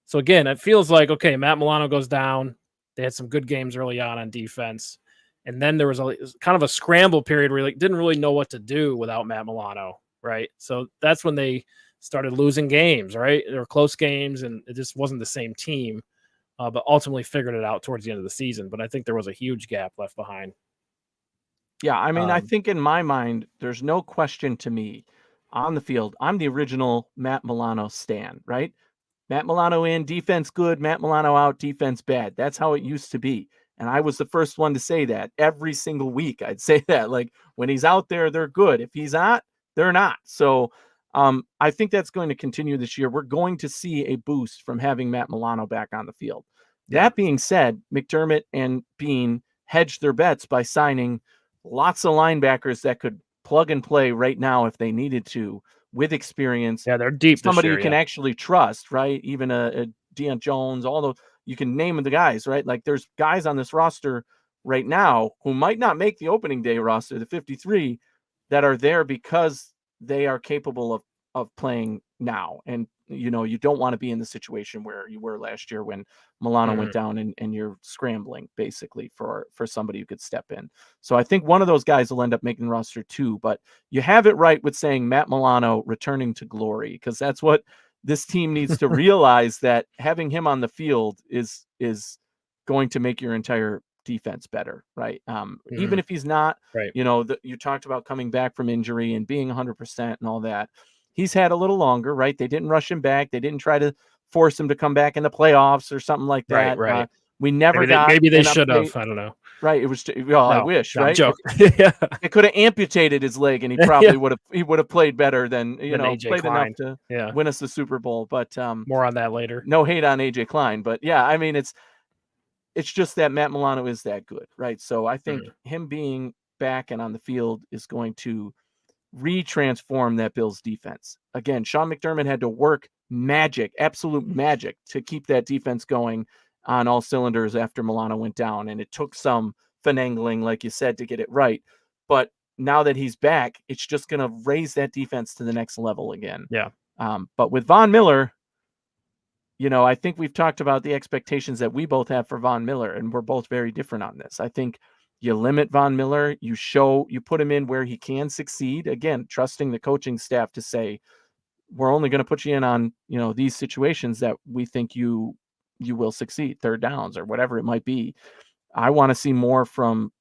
So again, it feels like, okay, Matt Milano goes down. They had some good games early on defense. And then there was kind of a scramble period where you didn't really know what to do without Matt Milano, right? So that's when they started losing games, right? There were close games, and it just wasn't the same team. But ultimately figured it out towards the end of the season. But I think there was a huge gap left behind. Yeah, I mean, I Um, think in my mind, there's no question to me on the field. I'm the original Matt Milano stan, right? Matt Milano in, defense good, Matt Milano out, defense bad. That's how it used to be. And I was the first one to say that every single week. I'd say that, like, when he's out there, they're good. If he's not, they're not. So I think that's going to continue this year. We're going to see a boost from having Matt Milano back on the field. yeah, That being said, McDermott and Bean hedged their bets by signing lots of linebackers that could plug and play right now if they needed to, with experience, yeah, they're deep this somebody year. you can Yeah, actually trust, right? Even a Deion Jones, all those, you can name the guys, right? Like, there's guys on this roster right now who might not make the opening day roster, the 53, that are there because they are capable of playing now. And you don't want to be in the situation where you were last year when Milano went hmm down and you're scrambling basically for somebody who could step in. So I think one of those guys will end up making the roster too. But you have it right with saying Matt Milano returning to glory, because that's what this team needs to realize, that having him on the field is going to make your entire defense better, right? hmm Even if he's not, right. you talked about coming back from injury and being 100% and all that. He's had a little longer, right? They didn't rush him back. They didn't try to force him to come back in the playoffs or something like Right, that. right. We never got Maybe they an should update, have. I don't know. right? It was, well, I No, wish, no, I'm right? If joking. Yeah, they could have amputated his leg, and yeah. he would have played better than, Then AJ played enough Klein. to Yeah, win us the Super Bowl. But more on that later. no hate on AJ Klein, but yeah, I mean, it's just that Matt Milano is that good, right? So I think Mhm. him being back and on the field is going to retransform that Bills defense. Again, Sean McDermott had to work magic, absolute magic, to keep that defense going on all cylinders after Milano went down. And it took some finagling, like you said, to get it right. But now that he's back, it's just going to raise that defense to the next level again. Yeah. But with Von Miller, I think we've talked about the expectations that we both have for Von Miller, and we're both very different on this. I think you limit Von Miller, you put him in where he can succeed. Again, trusting the coaching staff to say, we're only going to put you in on, these situations that we think you will succeed, third downs or whatever it might be. I want to see more from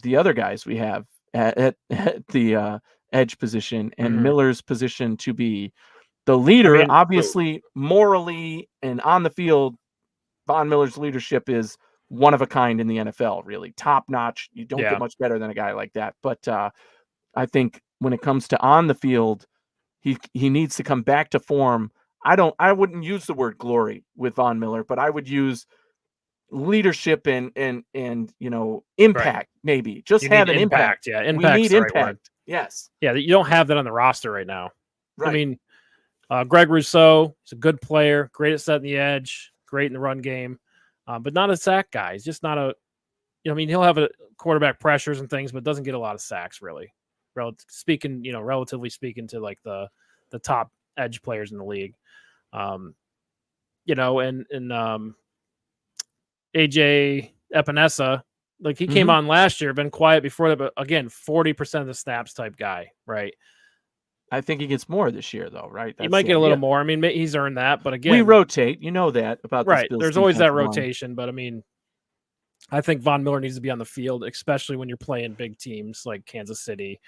the other guys we have at the edge position, and hmm Miller's position to be the I leader. mean, Obviously, morally and on the field, Von Miller's leadership is one of a kind in the NFL, really top notch. You don't get yeah, much better than a guy like that. But I think when it comes to on the field, he needs to come back to form. I wouldn't use the word glory with Von Miller, but I would use leadership and right. impact, maybe. Just You need have an impact. impact. Yeah, We impact's need the right word. impact. Yes. Yeah, you don't have that on the roster right now. I Right. mean, Greg Rousseau is a good player, great at setting the edge, great in the run game, but not a sack guy. He's just not a. I mean, he'll have a quarterback pressures and things, but doesn't get a lot of sacks really. Relatively speaking to like the top edge players in the league. Um, and AJ Epinesa, like he came Mhm. on last year, been quiet before that, but again, 40% of the snaps type guy, right? I think he gets more this year, though, right? He That's might the get a little idea. more. I mean, he's earned that, but We again, rotate. You know that about this right? Bills There's always that defensive line. rotation, but I mean, I think Von Miller needs to be on the field, especially when you're playing big teams like Kansas City,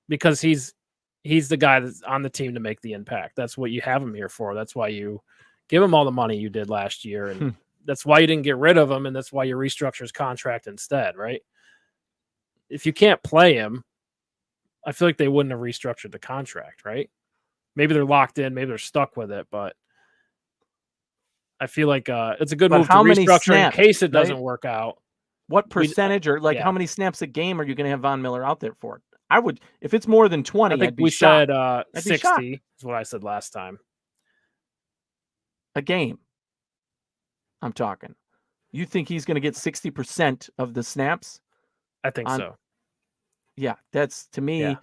because he's the guy that's on the team to make the impact. That's what you have him here for. That's why you give him all the money you did last year, and that's why you didn't get rid of him, and that's why you restructure his contract instead, right? If you can't play him, I feel like they wouldn't have restructured the contract, right? Maybe they're locked in, maybe they're stuck with it, but I feel like it's a good But move to how many restructure in snaps, case it right? doesn't work out. What We, percentage, or like how yeah, many snaps a game are you going to have Von Miller out there for? I would, if it's more than I 20, think I'd be we shocked. said I'd be shocked. 60 is what I said last time. A game, I'm talking. You think he's going to get 60% of the snaps I think on? so. Yeah, that's, to Yeah. me,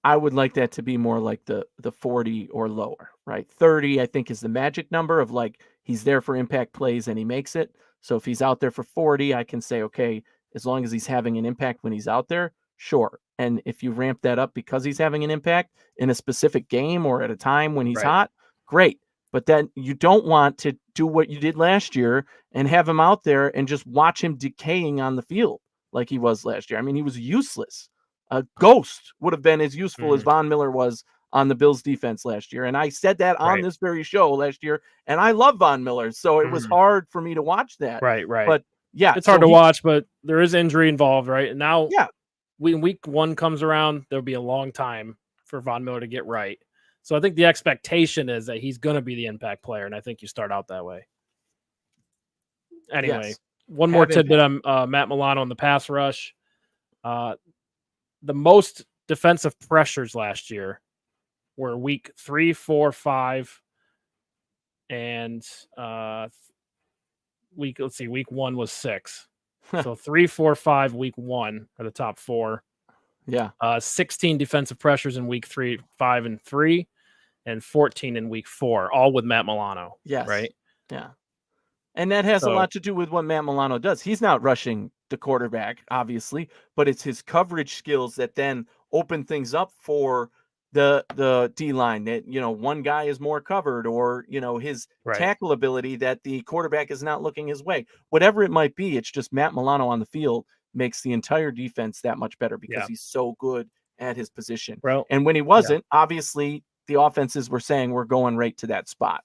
I would like that to be more like the 40 or lower. right? 30, I think, is the magic number of like he's there for impact plays and he makes it. So if he's out there for 40, I can say, okay, as long as he's having an impact when he's out there, sure. And if you ramp that up because he's having an impact in a specific game or at a time when he's Right. hot, great. But then you don't want to do what you did last year and have him out there and just watch him decaying on the field like he was last year. I mean, he was useless. A ghost would have been as useful as Mhm. Von Miller was on the Bills defense last year. And I said that on Right. this very show last year. And I love Von Miller. So it was Mhm. hard for me to watch that. Right. Right. But yeah, It's hard so to he, watch, but there is injury involved, right? And now yeah, when week 1 comes around, there'll be a long time for Von Miller to get right. So I think the expectation is that he's going to be the impact player, and I think you start out that way. Anyway, yes, one more have tidbit impact. on Matt Milano on the pass rush. Uh, the most defensive pressures last year were week 3, 4, 5, and week 1 was 6. So 3, 4, 5, week 1 are the top 4. Yeah. 16 defensive pressures in week 3, 5, and 3, and 14 in week 4, all with Matt Milano. Yes. Right. Yeah. And that has a So lot to do with what Matt Milano does. He's not rushing the quarterback, obviously, but it's his coverage skills that then open things up for the D line. That one guy is more covered, or his right. tackle ability that the quarterback is not looking his way. Whatever it might be, it's just Matt Milano on the field makes the entire defense that much better because Yeah. he's so good at his position. Well, And when he yeah. wasn't, obviously the offenses were saying we're going right to that spot.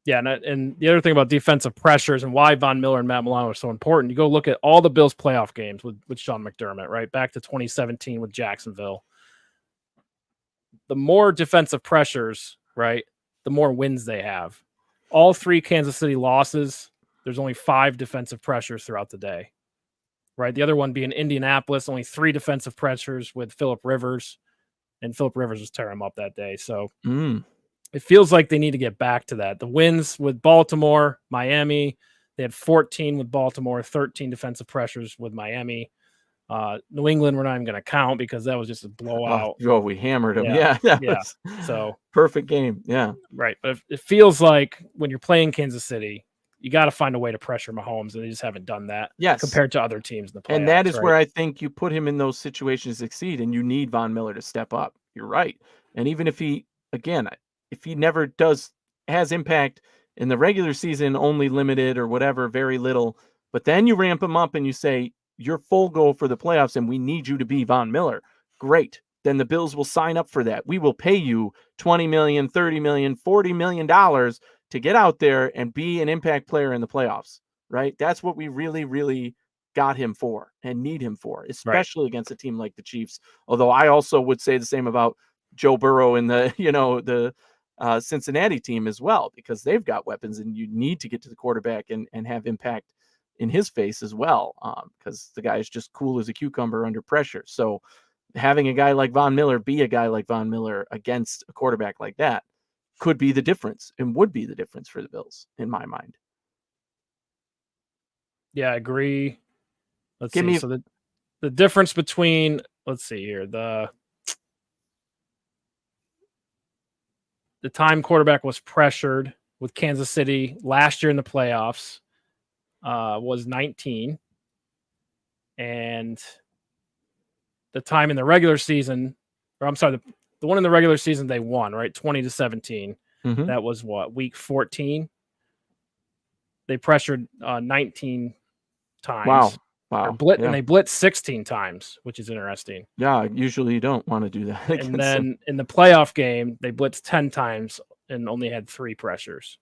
Yeah, and the other thing about defensive pressures and why Von Miller and Matt Milano are so important, you go look at all the Bills playoff games with Sean McDermott, right? Back to 2017 with Jacksonville. The more defensive pressures, right, the more wins they have. All 3 Kansas City losses, there's only 5 defensive pressures throughout the day, right? The other one being Indianapolis, only 3 defensive pressures with Phillip Rivers, and Phillip Rivers was tearing them up that day. So it feels like they need to get back to that. The wins with Baltimore, Miami, they had 14 with Baltimore, 13 defensive pressures with Miami. New England, we're not even going to count because that was just a blowout. Oh, we hammered them. Yeah, Yeah, that yeah. was So perfect game. Yeah, right, but it feels like when you're playing Kansas City, you got to find a way to pressure Mahomes, and they just haven't done that. yes. Compared to other teams in the playoffs, And that is right? where I think you put him in those situations to succeed, and you need Von Miller to step up. You're right. And even if he, again, if he never has impact in the regular season, only limited or whatever, very little, but then you ramp him up and you say, you're full go for the playoffs and we need you to be Von Miller. Great. Then the Bills will sign up for that. We will pay you $20 million, $30 million, $40 million to get out there and be an impact player in the playoffs, right? That's what we really, really got him for and need him for, Right. especially against a team like the Chiefs. Although I also would say the same about Joe Burrow and the Cincinnati team as well, because they've got weapons and you need to get to the quarterback and have impact in his face as well, because the guy is just cool as a cucumber under pressure. So having a guy like Von Miller be a guy like Von Miller against a quarterback like that could be the difference and would be the difference for the Bills in my mind. Yeah, I agree. Let's Give see. me So the difference between, let's see here, the time quarterback was pressured with Kansas City last year in the playoffs was 19, and the time in the regular season, or I'm sorry, the one in the regular season they won, right, 20-17. That was what, week 14. They pressured 19 wow. times. Yeah. And they blitzed 16 times, which is interesting. Yeah, usually you don't want to do that against And them. then in the playoff game, they blitzed 10 times and only had 3 pressures.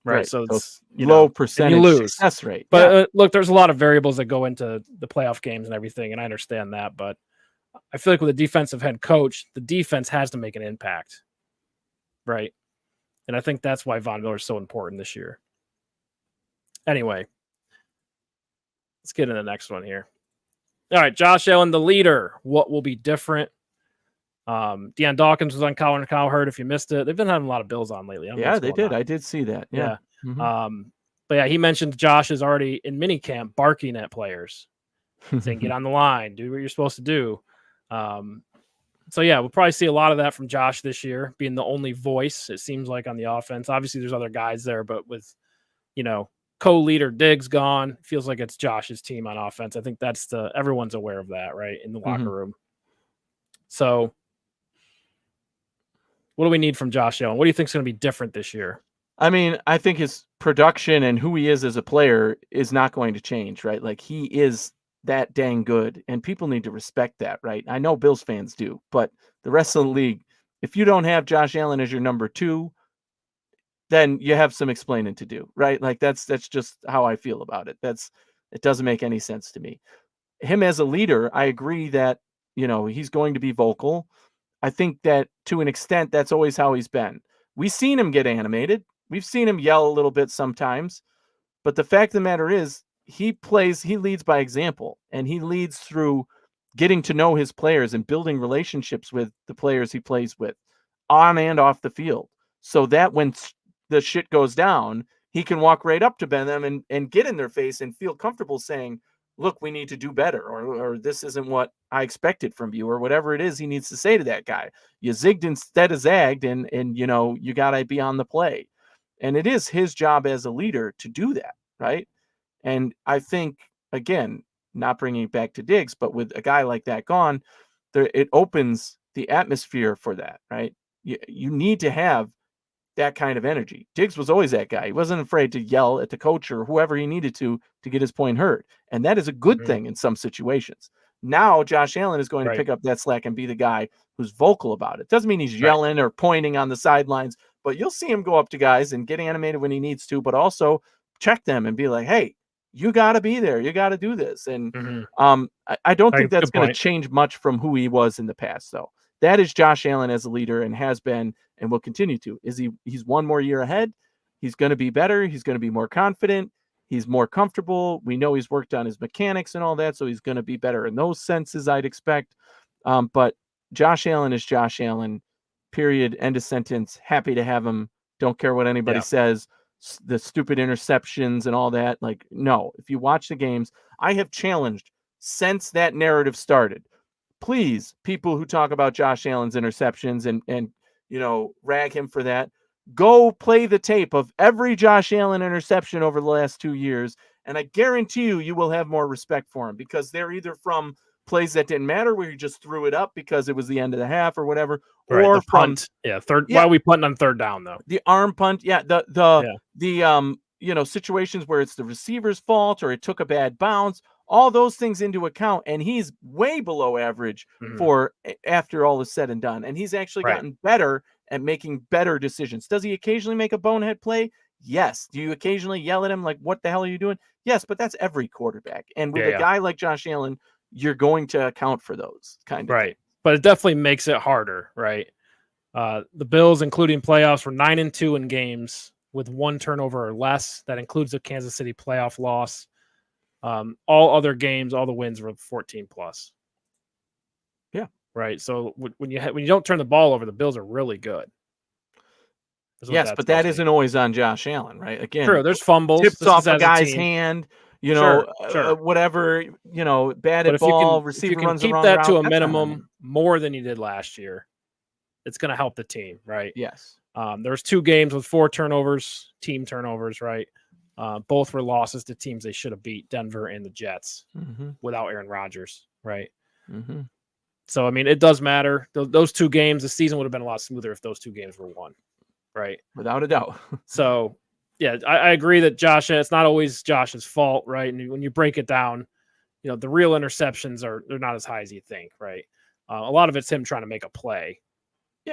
Right. So it's low percentage and you lose. success rate. But Yeah. look, there's a lot of variables that go into the playoff games and everything, and I understand that. But I feel like with a defensive head coach, the defense has to make an impact. Right. And I think that's why Von Miller is so important this year. Anyway, let's get into the next one here. All right, Josh Allen, the leader. What will be different? Deion Dawkins was on Colin and Cowherd. If you missed it, they've been having a lot of Bills on lately. Yeah, they did. I did see that. Yeah. But yeah, he mentioned Josh is already in minicamp barking at players, saying, "Get on the line, do what you're supposed to do." So yeah, we'll probably see a lot of that from Josh this year, being the only voice, it seems like, on the offense. Obviously, there's other guys there, but with, co-leader Diggs gone, feels like it's Josh's team on offense. I think everyone's aware of that, right, in the locker room. So what do we need from Josh Allen? What do you think is going to be different this year? I mean, I think his production and who he is as a player is not going to change, right? Like, he is that dang good, and people need to respect that, right? I know Bills fans do, but the rest of the league, if you don't have Josh Allen as your number 2, then you have some explaining to do, right? Like, that's just how I feel about it. It doesn't make any sense to me. Him as a leader, I agree that, he's going to be vocal. I think that to an extent, that's always how he's been. We've seen him get animated. We've seen him yell a little bit sometimes. But the fact of the matter is, he leads by example, and he leads through getting to know his players and building relationships with the players he plays with on and off the field. So that when the shit goes down, he can walk right up to them and get in their face and feel comfortable saying, look, we need to do better, or this isn't what I expected from you, or whatever it is he needs to say to that guy. You zigged instead of zagged, and you got to be on the play. And it is his job as a leader to do that, right? And I think, again, not bringing it back to Diggs, but with a guy like that gone, it opens the atmosphere for that, right? You need to have that kind of energy. Diggs was always that guy. He wasn't afraid to yell at the coach or whoever he needed to get his point heard. And that is a good thing in some situations. Now Josh Allen is going to pick up that slack and be the guy who's vocal about it. Doesn't mean he's yelling or pointing on the sidelines, but you'll see him go up to guys and get animated when he needs to, but also check them and be like, hey, you got to be there. You got to do this. And I don't think that's going to change much from who he was in the past, though. That is Josh Allen as a leader, and has been and will continue to. He's one more year ahead. He's going to be better. He's going to be more confident. He's more comfortable. We know he's worked on his mechanics and all that, so he's going to be better in those senses, I'd expect. But Josh Allen is Josh Allen, period, end of sentence. Happy to have him. Don't care what anybody says. The stupid interceptions and all that. Like, no. If you watch the games, I have challenged since that narrative started. Please, people who talk about Josh Allen's interceptions and rag him for that, go play the tape of every Josh Allen interception over the last 2 years, and I guarantee you will have more respect for him, because they're either from plays that didn't matter, where you just threw it up because it was the end of the half or whatever, or the from punt. Why are we punting on third down, though? The arm punt, the situations where it's the receiver's fault or it took a bad bounce. All those things into account, and he's way below average for after all is said and done. And he's actually gotten better at making better decisions. Does he occasionally make a bonehead play? Yes. Do you occasionally yell at him like, what the hell are you doing? Yes, but that's every quarterback. And with a guy like Josh Allen, you're going to account for those kind of things. But it definitely makes it harder, right? The Bills, including playoffs, were 9-2 in games with 1 turnover or less. That includes the Kansas City playoff loss. All other games, all the wins were 14 plus. Yeah. Right. So when you don't turn the ball over, the Bills are really good. Yes, but that isn't always on Josh Allen, right? Again, true. There's fumbles. Tips off a guy's hand, whatever, bad at ball, receiver runs the wrong route. Keep that to a minimum more than you did last year, it's going to help the team, right? Yes. There's 2 games with 4 turnovers, team turnovers, right? Both were losses to teams they should have beat, Denver and the Jets, without Aaron Rodgers, right? So, I mean, it does matter. Those 2 games, the season would have been a lot smoother if those 2 games were won, right? Without a doubt. So, yeah, I agree that it's not always Josh's fault, right? And when you break it down, the real interceptions they're not as high as you think, right? A lot of it's him trying to make a play,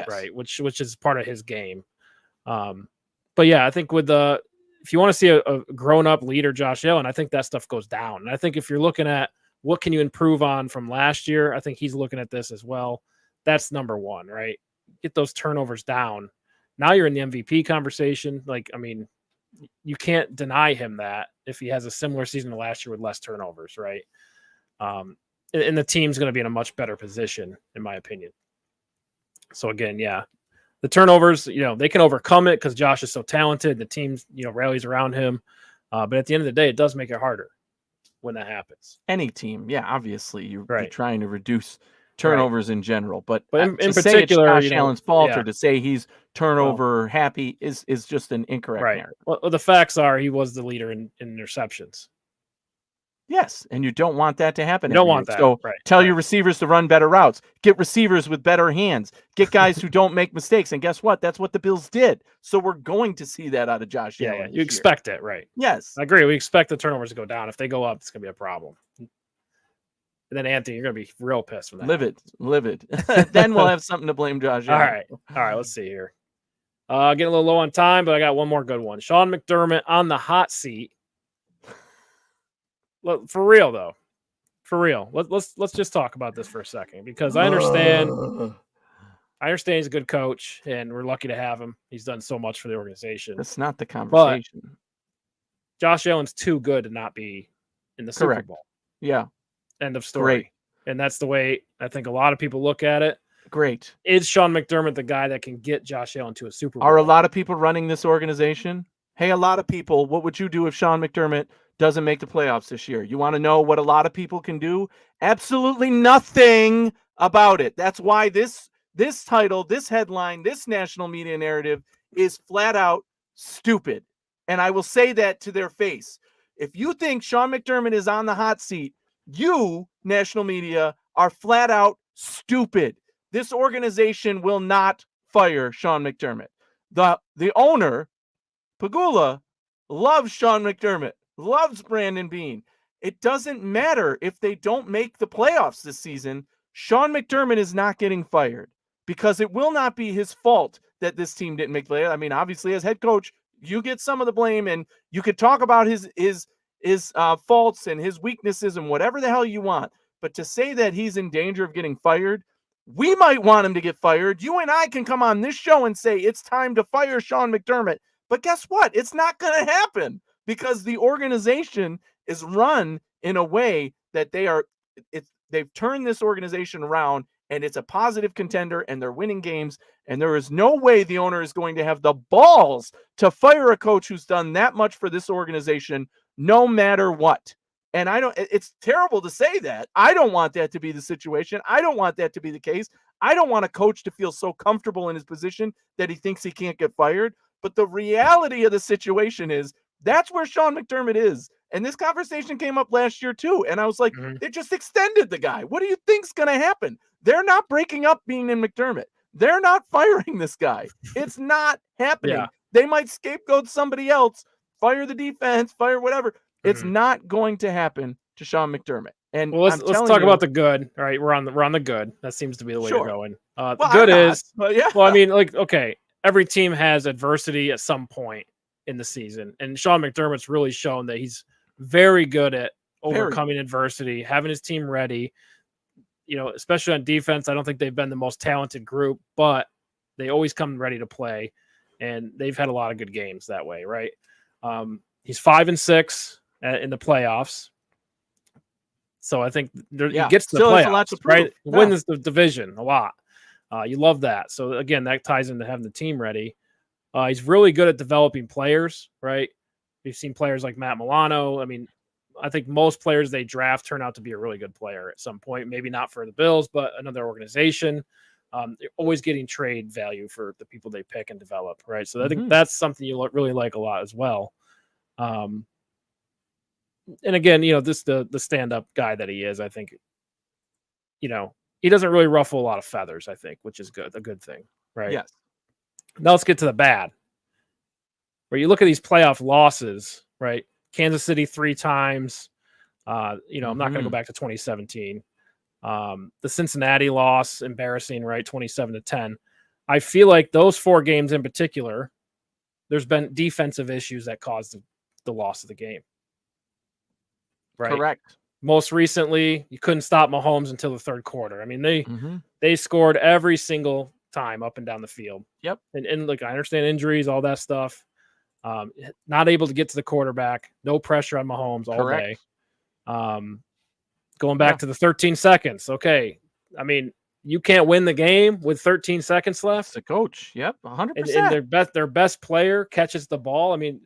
right? Which is part of his game. But yeah, I think if you want to see a grown-up leader, Josh Allen, I think that stuff goes down. And I think if you're looking at what can you improve on from last year, I think he's looking at this as well. That's number 1, right? Get those turnovers down. Now you're in the MVP conversation. Like, I mean, you can't deny him that if he has a similar season to last year with less turnovers, right? And the team's going to be in a much better position, in my opinion. So again, the turnovers, they can overcome it because Josh is so talented. The team, rallies around him. But at the end of the day, it does make it harder when that happens. Any team, obviously, you're trying to reduce turnovers in general. But in to say it's particular, Josh Allen's fault or to say he's well, turnover happy is just an incorrect narrative. Well, the facts are he was the leader in interceptions. Yes, and you don't want that to happen. You don't want that. So tell your receivers to run better routes. Get receivers with better hands. Get guys who don't make mistakes. And guess what? That's what the Bills did. So we're going to see that out of Josh Allen. Yeah, you expect it, right? Yes. I agree. We expect the turnovers to go down. If they go up, it's going to be a problem. And then, Anthony, you're going to be real pissed when that livid. Then we'll have something to blame Josh Allen. All right, let's see here. Getting a little low on time, but I got one more good one. Sean McDermott on the hot seat. For real, though. For real. Let's just talk about this for a second, because I understand he's a good coach, and we're lucky to have him. He's done so much for the organization. That's not the conversation. But Josh Allen's too good to not be in the Super Bowl. Yeah. End of story. Great. And that's the way I think a lot of people look at it. Great. Is Sean McDermott the guy that can get Josh Allen to a Super Bowl? Are a lot of people running this organization? Hey, a lot of people, what would you do if Sean McDermott doesn't make the playoffs this year? You want to know what a lot of people can do? Absolutely nothing about it. That's why this title, this headline, this national media narrative is flat out stupid. And I will say that to their face. If you think Sean McDermott is on the hot seat, you, national media, are flat out stupid. This organization will not fire Sean McDermott. The owner, Pagula, loves Sean McDermott, loves Brandon Beane. It doesn't matter if they don't make the playoffs this season. Sean McDermott is not getting fired, because it will not be his fault that this team didn't make the playoffs. I mean, obviously, as head coach, you get some of the blame, and you could talk about his faults and his weaknesses and whatever the hell you want. But to say that he's in danger of getting fired, we might want him to get fired. You and I can come on this show and say it's time to fire Sean McDermott. But guess what? It's not going to happen, because the organization is run in a way that they've turned this organization around, and it's a positive contender, and they're winning games. And there is no way the owner is going to have the balls to fire a coach who's done that much for this organization, no matter what. And it's terrible to say that. I don't want that to be the situation. I don't want that to be the case. I don't want a coach to feel so comfortable in his position that he thinks he can't get fired. But the reality of the situation is that's where Sean McDermott is. And this conversation came up last year too. And I was like, They just extended the guy. What do you think's going to happen? They're not breaking up Beane and McDermott. They're not firing this guy. It's not happening. Yeah. They might scapegoat somebody else, fire the defense, fire whatever. It's not going to happen to Sean McDermott. And let's talk about the good. All right, we're on the good. That seems to be the way we're going. The good is, well, I mean, like, okay, every team has adversity at some point in the season, and Sean McDermott's really shown that he's very good at overcoming adversity, having his team ready. You know, especially on defense, I don't think they've been the most talented group, but they always come ready to play, and they've had a lot of good games that way, right? He's 5-6 in the playoffs, so I think he gets to the playoffs, right? Yeah. Wins the division a lot. You love that. So again, that ties into having the team ready. He's really good at developing players, right? We've seen players like Matt Milano. I mean, I think most players they draft turn out to be a really good player at some point. Maybe not for the Bills, but another organization. They're always getting trade value for the people they pick and develop, right? So I think that's something you really like a lot as well. And again, you know, the stand-up guy that he is, I think, you know, he doesn't really ruffle a lot of feathers, I think, which is a good thing, right? Yes. Now let's get to the bad. Where you look at these playoff losses, right? Kansas City 3 times. You know, I'm not going to go back to 2017. The Cincinnati loss, embarrassing, right? 27-10. I feel like those 4 games in particular, there's been defensive issues that caused the loss of the game. Right. Correct. Most recently, you couldn't stop Mahomes until the third quarter. I mean, they scored every single time up and down the field. Yep. And look, I understand injuries, all that stuff. Not able to get to the quarterback. No pressure on Mahomes all day. Going back to the 13 seconds. Okay. I mean, you can't win the game with 13 seconds left. The coach. Yep. 100%. And their best player catches the ball. I mean,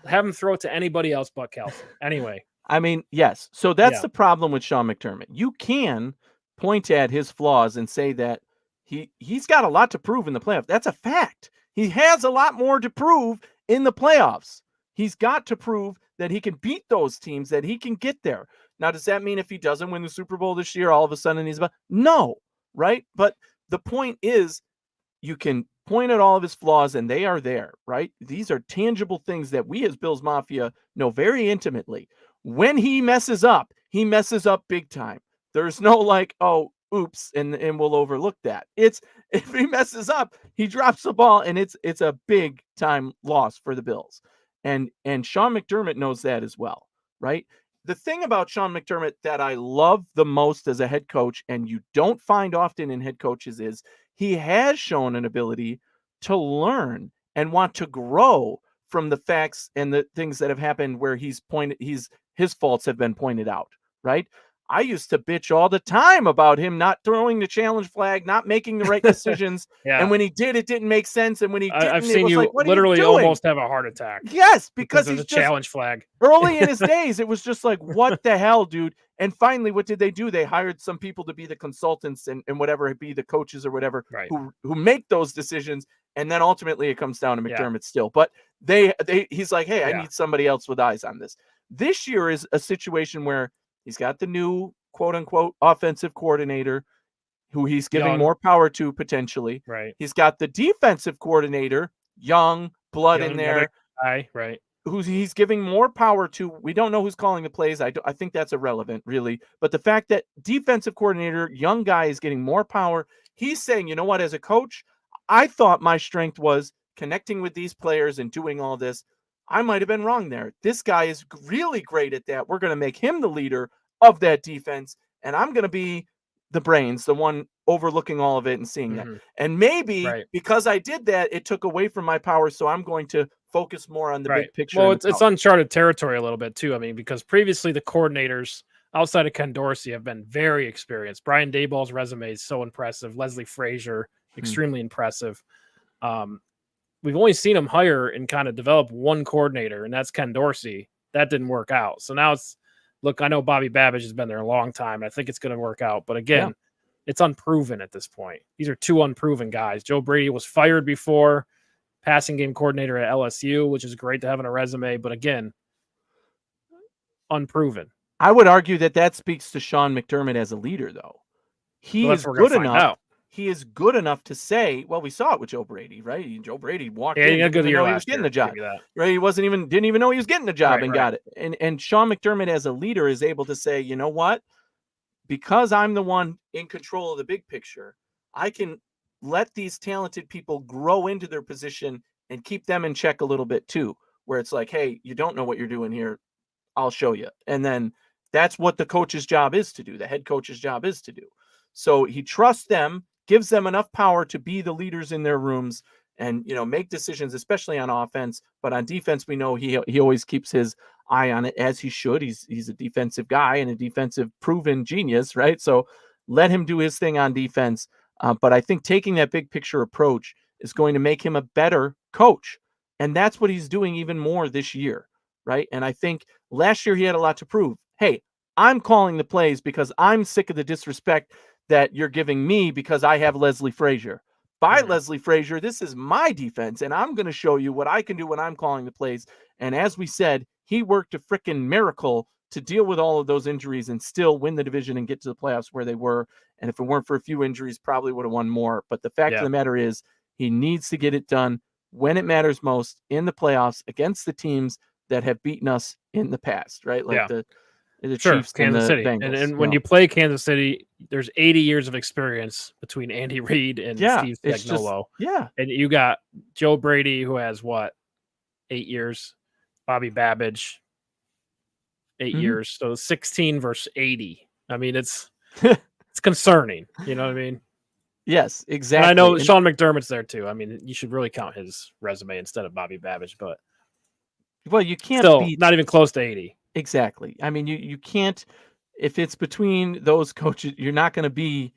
have him throw it to anybody else but Kelsey. Anyway. I mean, yes. So that's the problem with Sean McDermott. You can point at his flaws and say that he's got a lot to prove in the playoffs. That's a fact. He has a lot more to prove in the playoffs. He's got to prove that he can beat those teams, that he can get there. Now, does that mean if he doesn't win the Super Bowl this year, all of a sudden he's about? No, right? But the point is, you can point at all of his flaws and they are there, right? These are tangible things that we as Bills Mafia know very intimately. When he messes up big time. There's no like, oh, oops, and we'll overlook that. It's if he messes up, he drops the ball and it's a big time loss for the Bills. And Sean McDermott knows that as well, right? The thing about Sean McDermott that I love the most as a head coach, and you don't find often in head coaches, is he has shown an ability to learn and want to grow from the facts and the things that have happened where his faults have been pointed out, right? I used to bitch all the time about him not throwing the challenge flag, not making the right decisions. Yeah. And when he did, it didn't make sense. And when he didn't, I've it seen was you like, what literally are you doing? almost have a heart attack. Yes, because of he's the just challenge flag. early in his days, it was just like, what the hell, dude? And finally, what did they do? They hired some people to be the consultants and whatever it be, the coaches or whatever, Right. who make those decisions. And then ultimately it comes down to McDermott Yeah. still. But he's like, hey, I need somebody else with eyes on this. This year is a situation where he's got the new quote unquote offensive coordinator who he's giving more power to potentially. Right. He's got the defensive coordinator, young blood in there. Guy, right. Who's he's giving more power to. We don't know who's calling the plays. I think that's irrelevant, really. But the fact that defensive coordinator, young guy, is getting more power, he's saying, you know what, as a coach, I thought my strength was connecting with these players and doing all this. I might have been wrong there. This guy is really great at that. We're going to make him the leader of that defense, and I'm going to be the brains, the one overlooking all of it and seeing that. And maybe because I did that, it took away from my power, so I'm going to focus more on the big picture. Well, it's uncharted territory a little bit too. I mean, because previously the coordinators outside of Ken Dorsey have been very experienced. Brian Daboll's resume is so impressive. Leslie Frazier, extremely impressive. We've only seen him hire and kind of develop one coordinator, and that's Ken Dorsey. That didn't work out. So now look, I know Bobby Babbage has been there a long time, and I think it's going to work out. But again, it's unproven at this point. These are two unproven guys. Joe Brady was fired before, passing game coordinator at LSU, which is great to have on a resume. But again, unproven. I would argue that speaks to Sean McDermott as a leader, though. He is good enough. He is good enough to say, well, we saw it with Joe Brady, right? Joe Brady walked in, didn't even know he was getting the job, right? He didn't even know he was getting the job and got it. And Sean McDermott as a leader is able to say, you know what? Because I'm the one in control of the big picture, I can let these talented people grow into their position and keep them in check a little bit too, where it's like, hey, you don't know what you're doing here. I'll show you. And then that's what the coach's job is to do. The head coach's job is to do. So he trusts them, gives them enough power to be the leaders in their rooms and, make decisions, especially on offense. But on defense, we know he always keeps his eye on it, as he should. He's a defensive guy and a defensive proven genius, right? So let him do his thing on defense. But I think taking that big picture approach is going to make him a better coach. And that's what he's doing even more this year, right? And I think last year he had a lot to prove. Hey, I'm calling the plays because I'm sick of the disrespect that you're giving me because I have Leslie Frazier. By Leslie Frazier, this is my defense, and I'm going to show you what I can do when I'm calling the plays. And as we said, he worked a freaking miracle to deal with all of those injuries and still win the division and get to the playoffs where they were. And if it weren't for a few injuries, probably would have won more. But the fact of the matter is, he needs to get it done when it matters most in the playoffs against the teams that have beaten us in the past, right? Like the Chiefs, Kansas and the City. Bengals. And when you play Kansas City, there's 80 years of experience between Andy Reid and Steve Spagnuolo. And you got Joe Brady, who has 8 years, Bobby Babbage, 8 years. So 16 versus 80. I mean, it's concerning. You know what I mean? Yes, exactly. And I know Sean McDermott's there too. I mean, you should really count his resume instead of Bobby Babbage, but you can't not even close to 80. Exactly. I mean, you can't, if it's between those coaches, you're not going to be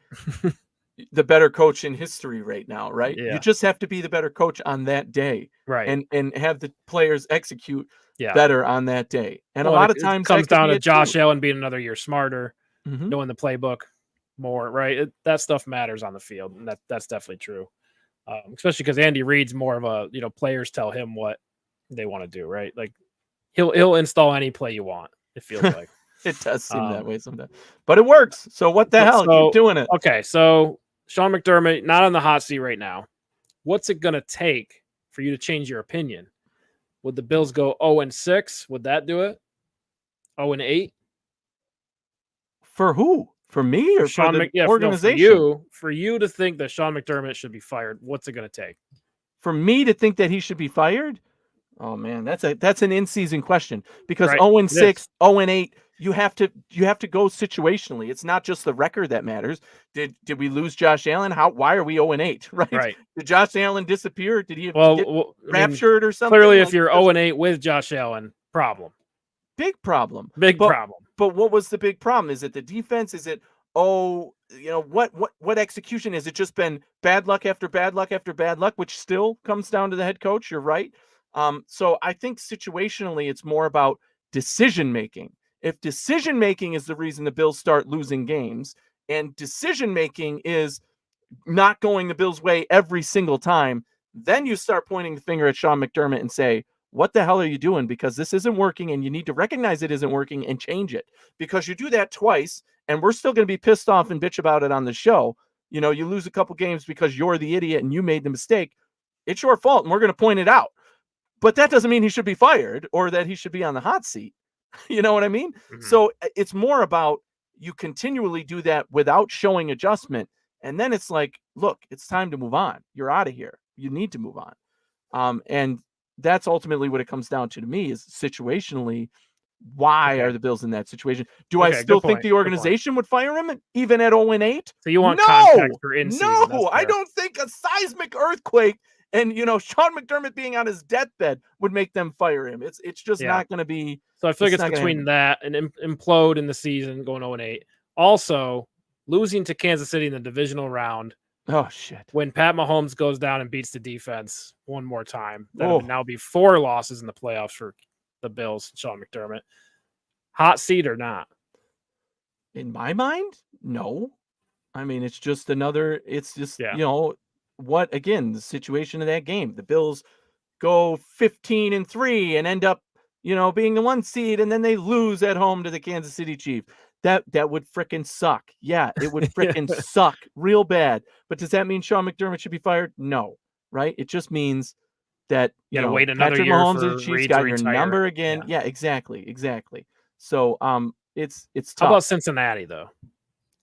the better coach in history right now, right? You just have to be the better coach on that day, right? And have the players execute better on that day. And a lot of times it comes down to Josh Allen being another year smarter, knowing the playbook. more, right? That stuff matters on the field, and that's definitely true. Especially because Andy Reid's more of a players tell him what they want to do, right? Like he'll install any play you want. It feels like. It does seem that Um, way sometimes, but it works. So what the hell? Keep doing it. Okay, so Sean McDermott not on the hot seat right now. What's it gonna take for you to change your opinion? Would the Bills go 0-6? Would that do it? 0-8? For who? For me or for the organization? For you to think that Sean McDermott should be fired, what's it going to take? For me to think that he should be fired? Oh man, that's an in-season question because Right. 0-6, 0-8, you have to go situationally. It's not just the record that matters. Did we lose Josh Allen? Why are we 0-8? Right? Did Josh Allen disappear? Did he get raptured or something? Clearly, if you're 0-8 with Josh Allen, problem. Big problem. Problem. But what was the big problem? Is it the defense? Is it what execution? Has it just been bad luck after bad luck after bad luck, which still comes down to the head coach? You're right. So I think situationally it's more about decision making. If decision making is the reason the Bills start losing games, and decision making is not going the Bills' way every single time, then you start pointing the finger at Sean McDermott and say, what the hell are you doing? Because this isn't working and you need to recognize it isn't working and change it. Because you do that twice and we're still going to be pissed off and bitch about it on the show. You lose a couple games because you're the idiot and you made the mistake. It's your fault and we're going to point it out. But that doesn't mean he should be fired or that he should be on the hot seat. You know what I mean? Mm-hmm. So it's more about you continually do that without showing adjustment. And then it's like, look, it's time to move on. You're out of here. You need to move on. And that's ultimately what it comes down to me is situationally, why are the Bills in that situation? Do I still think the organization would fire him even at 0-8? So you want context for in-season? No, I don't think a seismic earthquake and Sean McDermott being on his deathbed would make them fire him. It's just not going to be. So I feel like it's between that and implode in the season going 0-8. Also, losing to Kansas City in the divisional round. Oh, shit. When Pat Mahomes goes down and beats the defense one more time, that would now be 4 losses in the playoffs for the Bills and Sean McDermott. Hot seat or not? In my mind, no. I mean, it's just another, what, again, the situation of that game. The Bills go 15-3 and end up, being the 1 seed, and then they lose at home to the Kansas City Chiefs. That would frickin' suck. Yeah, it would frickin' suck real bad. But does that mean Sean McDermott should be fired? No, right? It just means that wait another Patrick year Mahomes for and the Chiefs Reid got to your retire. number again. Yeah, exactly. So it's tough. How about Cincinnati though?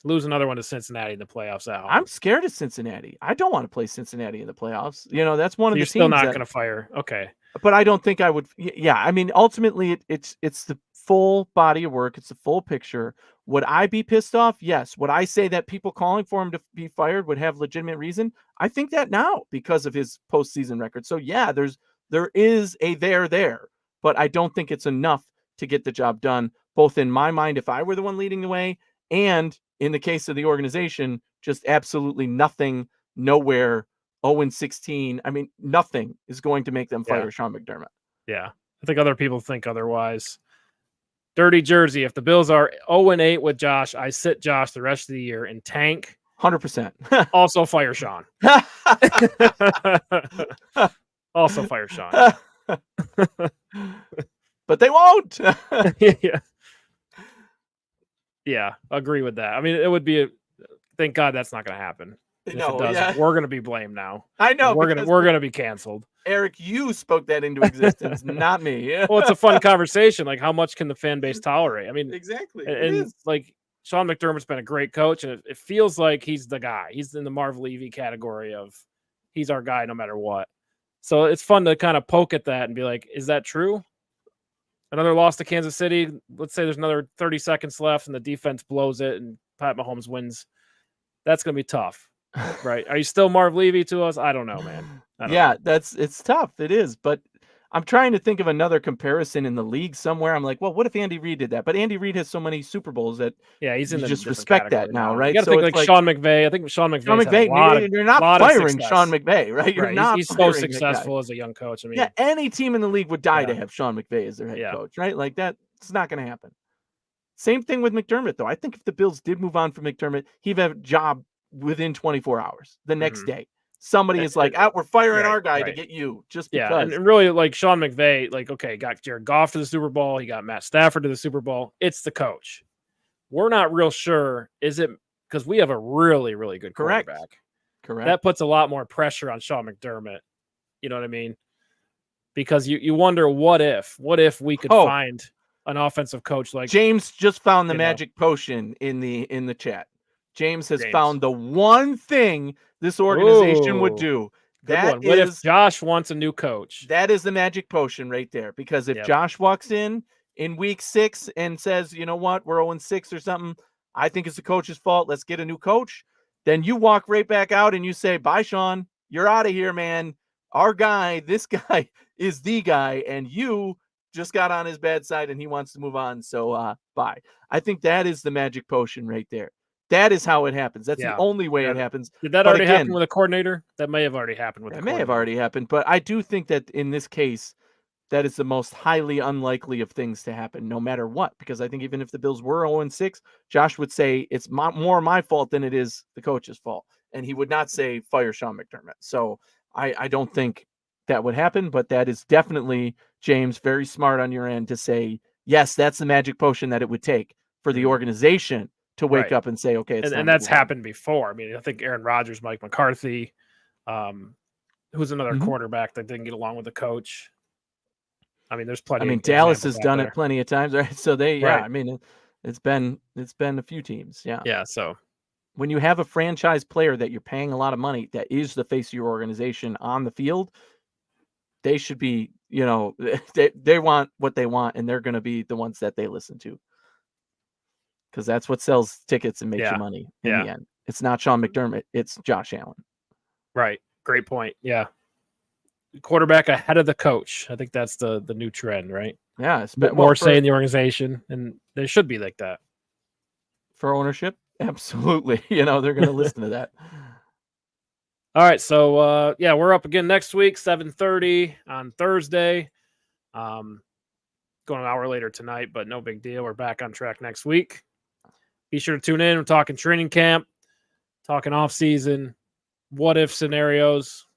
Lose another one to Cincinnati in the playoffs at home. I'm scared of Cincinnati. I don't want to play Cincinnati in the playoffs. That's one of the you're teams. Still not going to fire. Okay. But I don't think I would. Yeah, I mean, ultimately, it's the full body of work. It's the full picture. Would I be pissed off? Yes. Would I say that people calling for him to be fired would have legitimate reason? I think that now because of his postseason record. So yeah, there is a there, but I don't think it's enough to get the job done. Both in my mind, if I were the one leading the way, and in the case of the organization, just absolutely nothing, nowhere. 0-16. I mean, nothing is going to make them fire Sean McDermott. Yeah. I think other people think otherwise. Dirty Jersey. If the Bills are 0-8 with Josh, I sit Josh the rest of the year and tank. 100%. Also fire Sean. Also fire Sean. But they won't. Yeah, agree with that. I mean, it would be thank God that's not going to happen. No, we're going to be blamed now. I know. We're going to be canceled. Eric, you spoke that into existence, not me. Well, it's a fun conversation. Like, how much can the fan base tolerate? I mean, exactly. And like Sean McDermott's been a great coach, and it feels like he's the guy. He's in the Marv Levy category of he's our guy no matter what. So it's fun to kind of poke at that and be like, is that true? Another loss to Kansas City. Let's say there's another 30 seconds left and the defense blows it and Pat Mahomes wins. That's going to be tough. Right. Are you still Marv Levy to us? I don't know, man. It's tough. It is. But I'm trying to think of another comparison in the league somewhere. I'm like, well, what if Andy Reid did that? But Andy Reid has so many Super Bowls that he's in the just respect that now, right? You got to think like Sean McVay. I think Sean McVay. You're not firing Sean McVay, right? You're not. He's so successful as a young coach. I mean, any team in the league would die to have Sean McVay as their head coach, right? Like that. It's not going to happen. Same thing with McDermott, though. I think if the Bills did move on from McDermott, he'd have a job within 24 hours. The next day, somebody is like, "We're firing our guy to get you," just Yeah, because. and really, like Sean McVay, like, okay, got Jared Goff to the Super Bowl. He got Matt Stafford to the Super Bowl. It's the coach. We're not real sure. Is it because we have a really, really good quarterback? Correct. That puts a lot more pressure on Sean McDermott. You know what I mean? Because you wonder what if we could find an offensive coach like James just found the magic potion in the chat. James has James. found the one thing this organization would do. Good one. What if Josh wants a new coach? That is the magic potion right there. Because if Josh walks in week 6 and says, you know what, we're 0-6 or something, I think it's the coach's fault. Let's get a new coach. Then you walk right back out and you say, bye, Sean. You're out of here, man. Our guy, this guy is the guy, and you just got on his bad side and he wants to move on. So bye. I think that is the magic potion right there. That is how it happens. That's the only way it happens. Did that already happen with a coordinator? That may have already happened with a coordinator. It may have already happened, but I do think that in this case, that is the most highly unlikely of things to happen, no matter what. Because I think even if the Bills were 0-6, Josh would say it's more my fault than it is the coach's fault. And he would not say fire Sean McDermott. So I don't think that would happen, but that is definitely, James, very smart on your end to say, yes, that's the magic potion that it would take for the organization to wake up and say, okay, it's and that's happened before. I mean, I think Aaron Rodgers, Mike McCarthy, who's another quarterback that didn't get along with the coach. I mean, there's plenty. I mean, Dallas has done it plenty of times, right? So I mean, it's been a few teams. Yeah. So when you have a franchise player that you're paying a lot of money, that is the face of your organization on the field, they should be, they want what they want, and they're going to be the ones that they listen to. Because that's what sells tickets and makes you money in the end. It's not Sean McDermott. It's Josh Allen. Right. Great point. Yeah. Quarterback ahead of the coach. I think that's the new trend, right? Yeah. It's a bit more say in the organization, and they should be like that. For ownership? Absolutely. They're going to listen to that. All right. So, we're up again next week, 7:30 on Thursday. Going an hour later tonight, but no big deal. We're back on track next week. Be sure to tune in. We're talking training camp, talking off season, what if scenarios.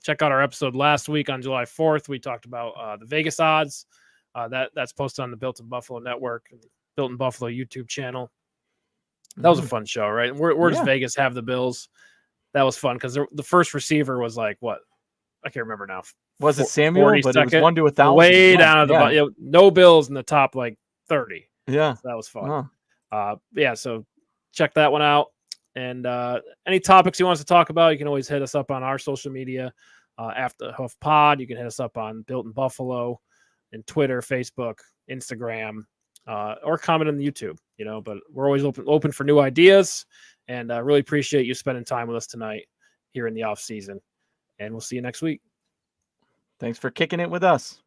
Check out our episode last week on July 4th. We talked about the Vegas odds. That's posted on the Built in Buffalo Network, Built in Buffalo YouTube channel. That was a fun show, right? Where does Vegas have the Bills? That was fun because the first receiver was like what? I can't remember now. Was it Samuel? But it was 1 to 1,000. Way down at the no Bills in the top like 30. Yeah, so that was fun. So check that one out. And any topics you want us to talk about, you can always hit us up on our social media. After Huff Pod, you can hit us up on Built in Buffalo and Twitter, Facebook, Instagram, or comment on the YouTube. But we're always open for new ideas, and really appreciate you spending time with us tonight here in the off season. And we'll see you next week. Thanks for kicking it with us.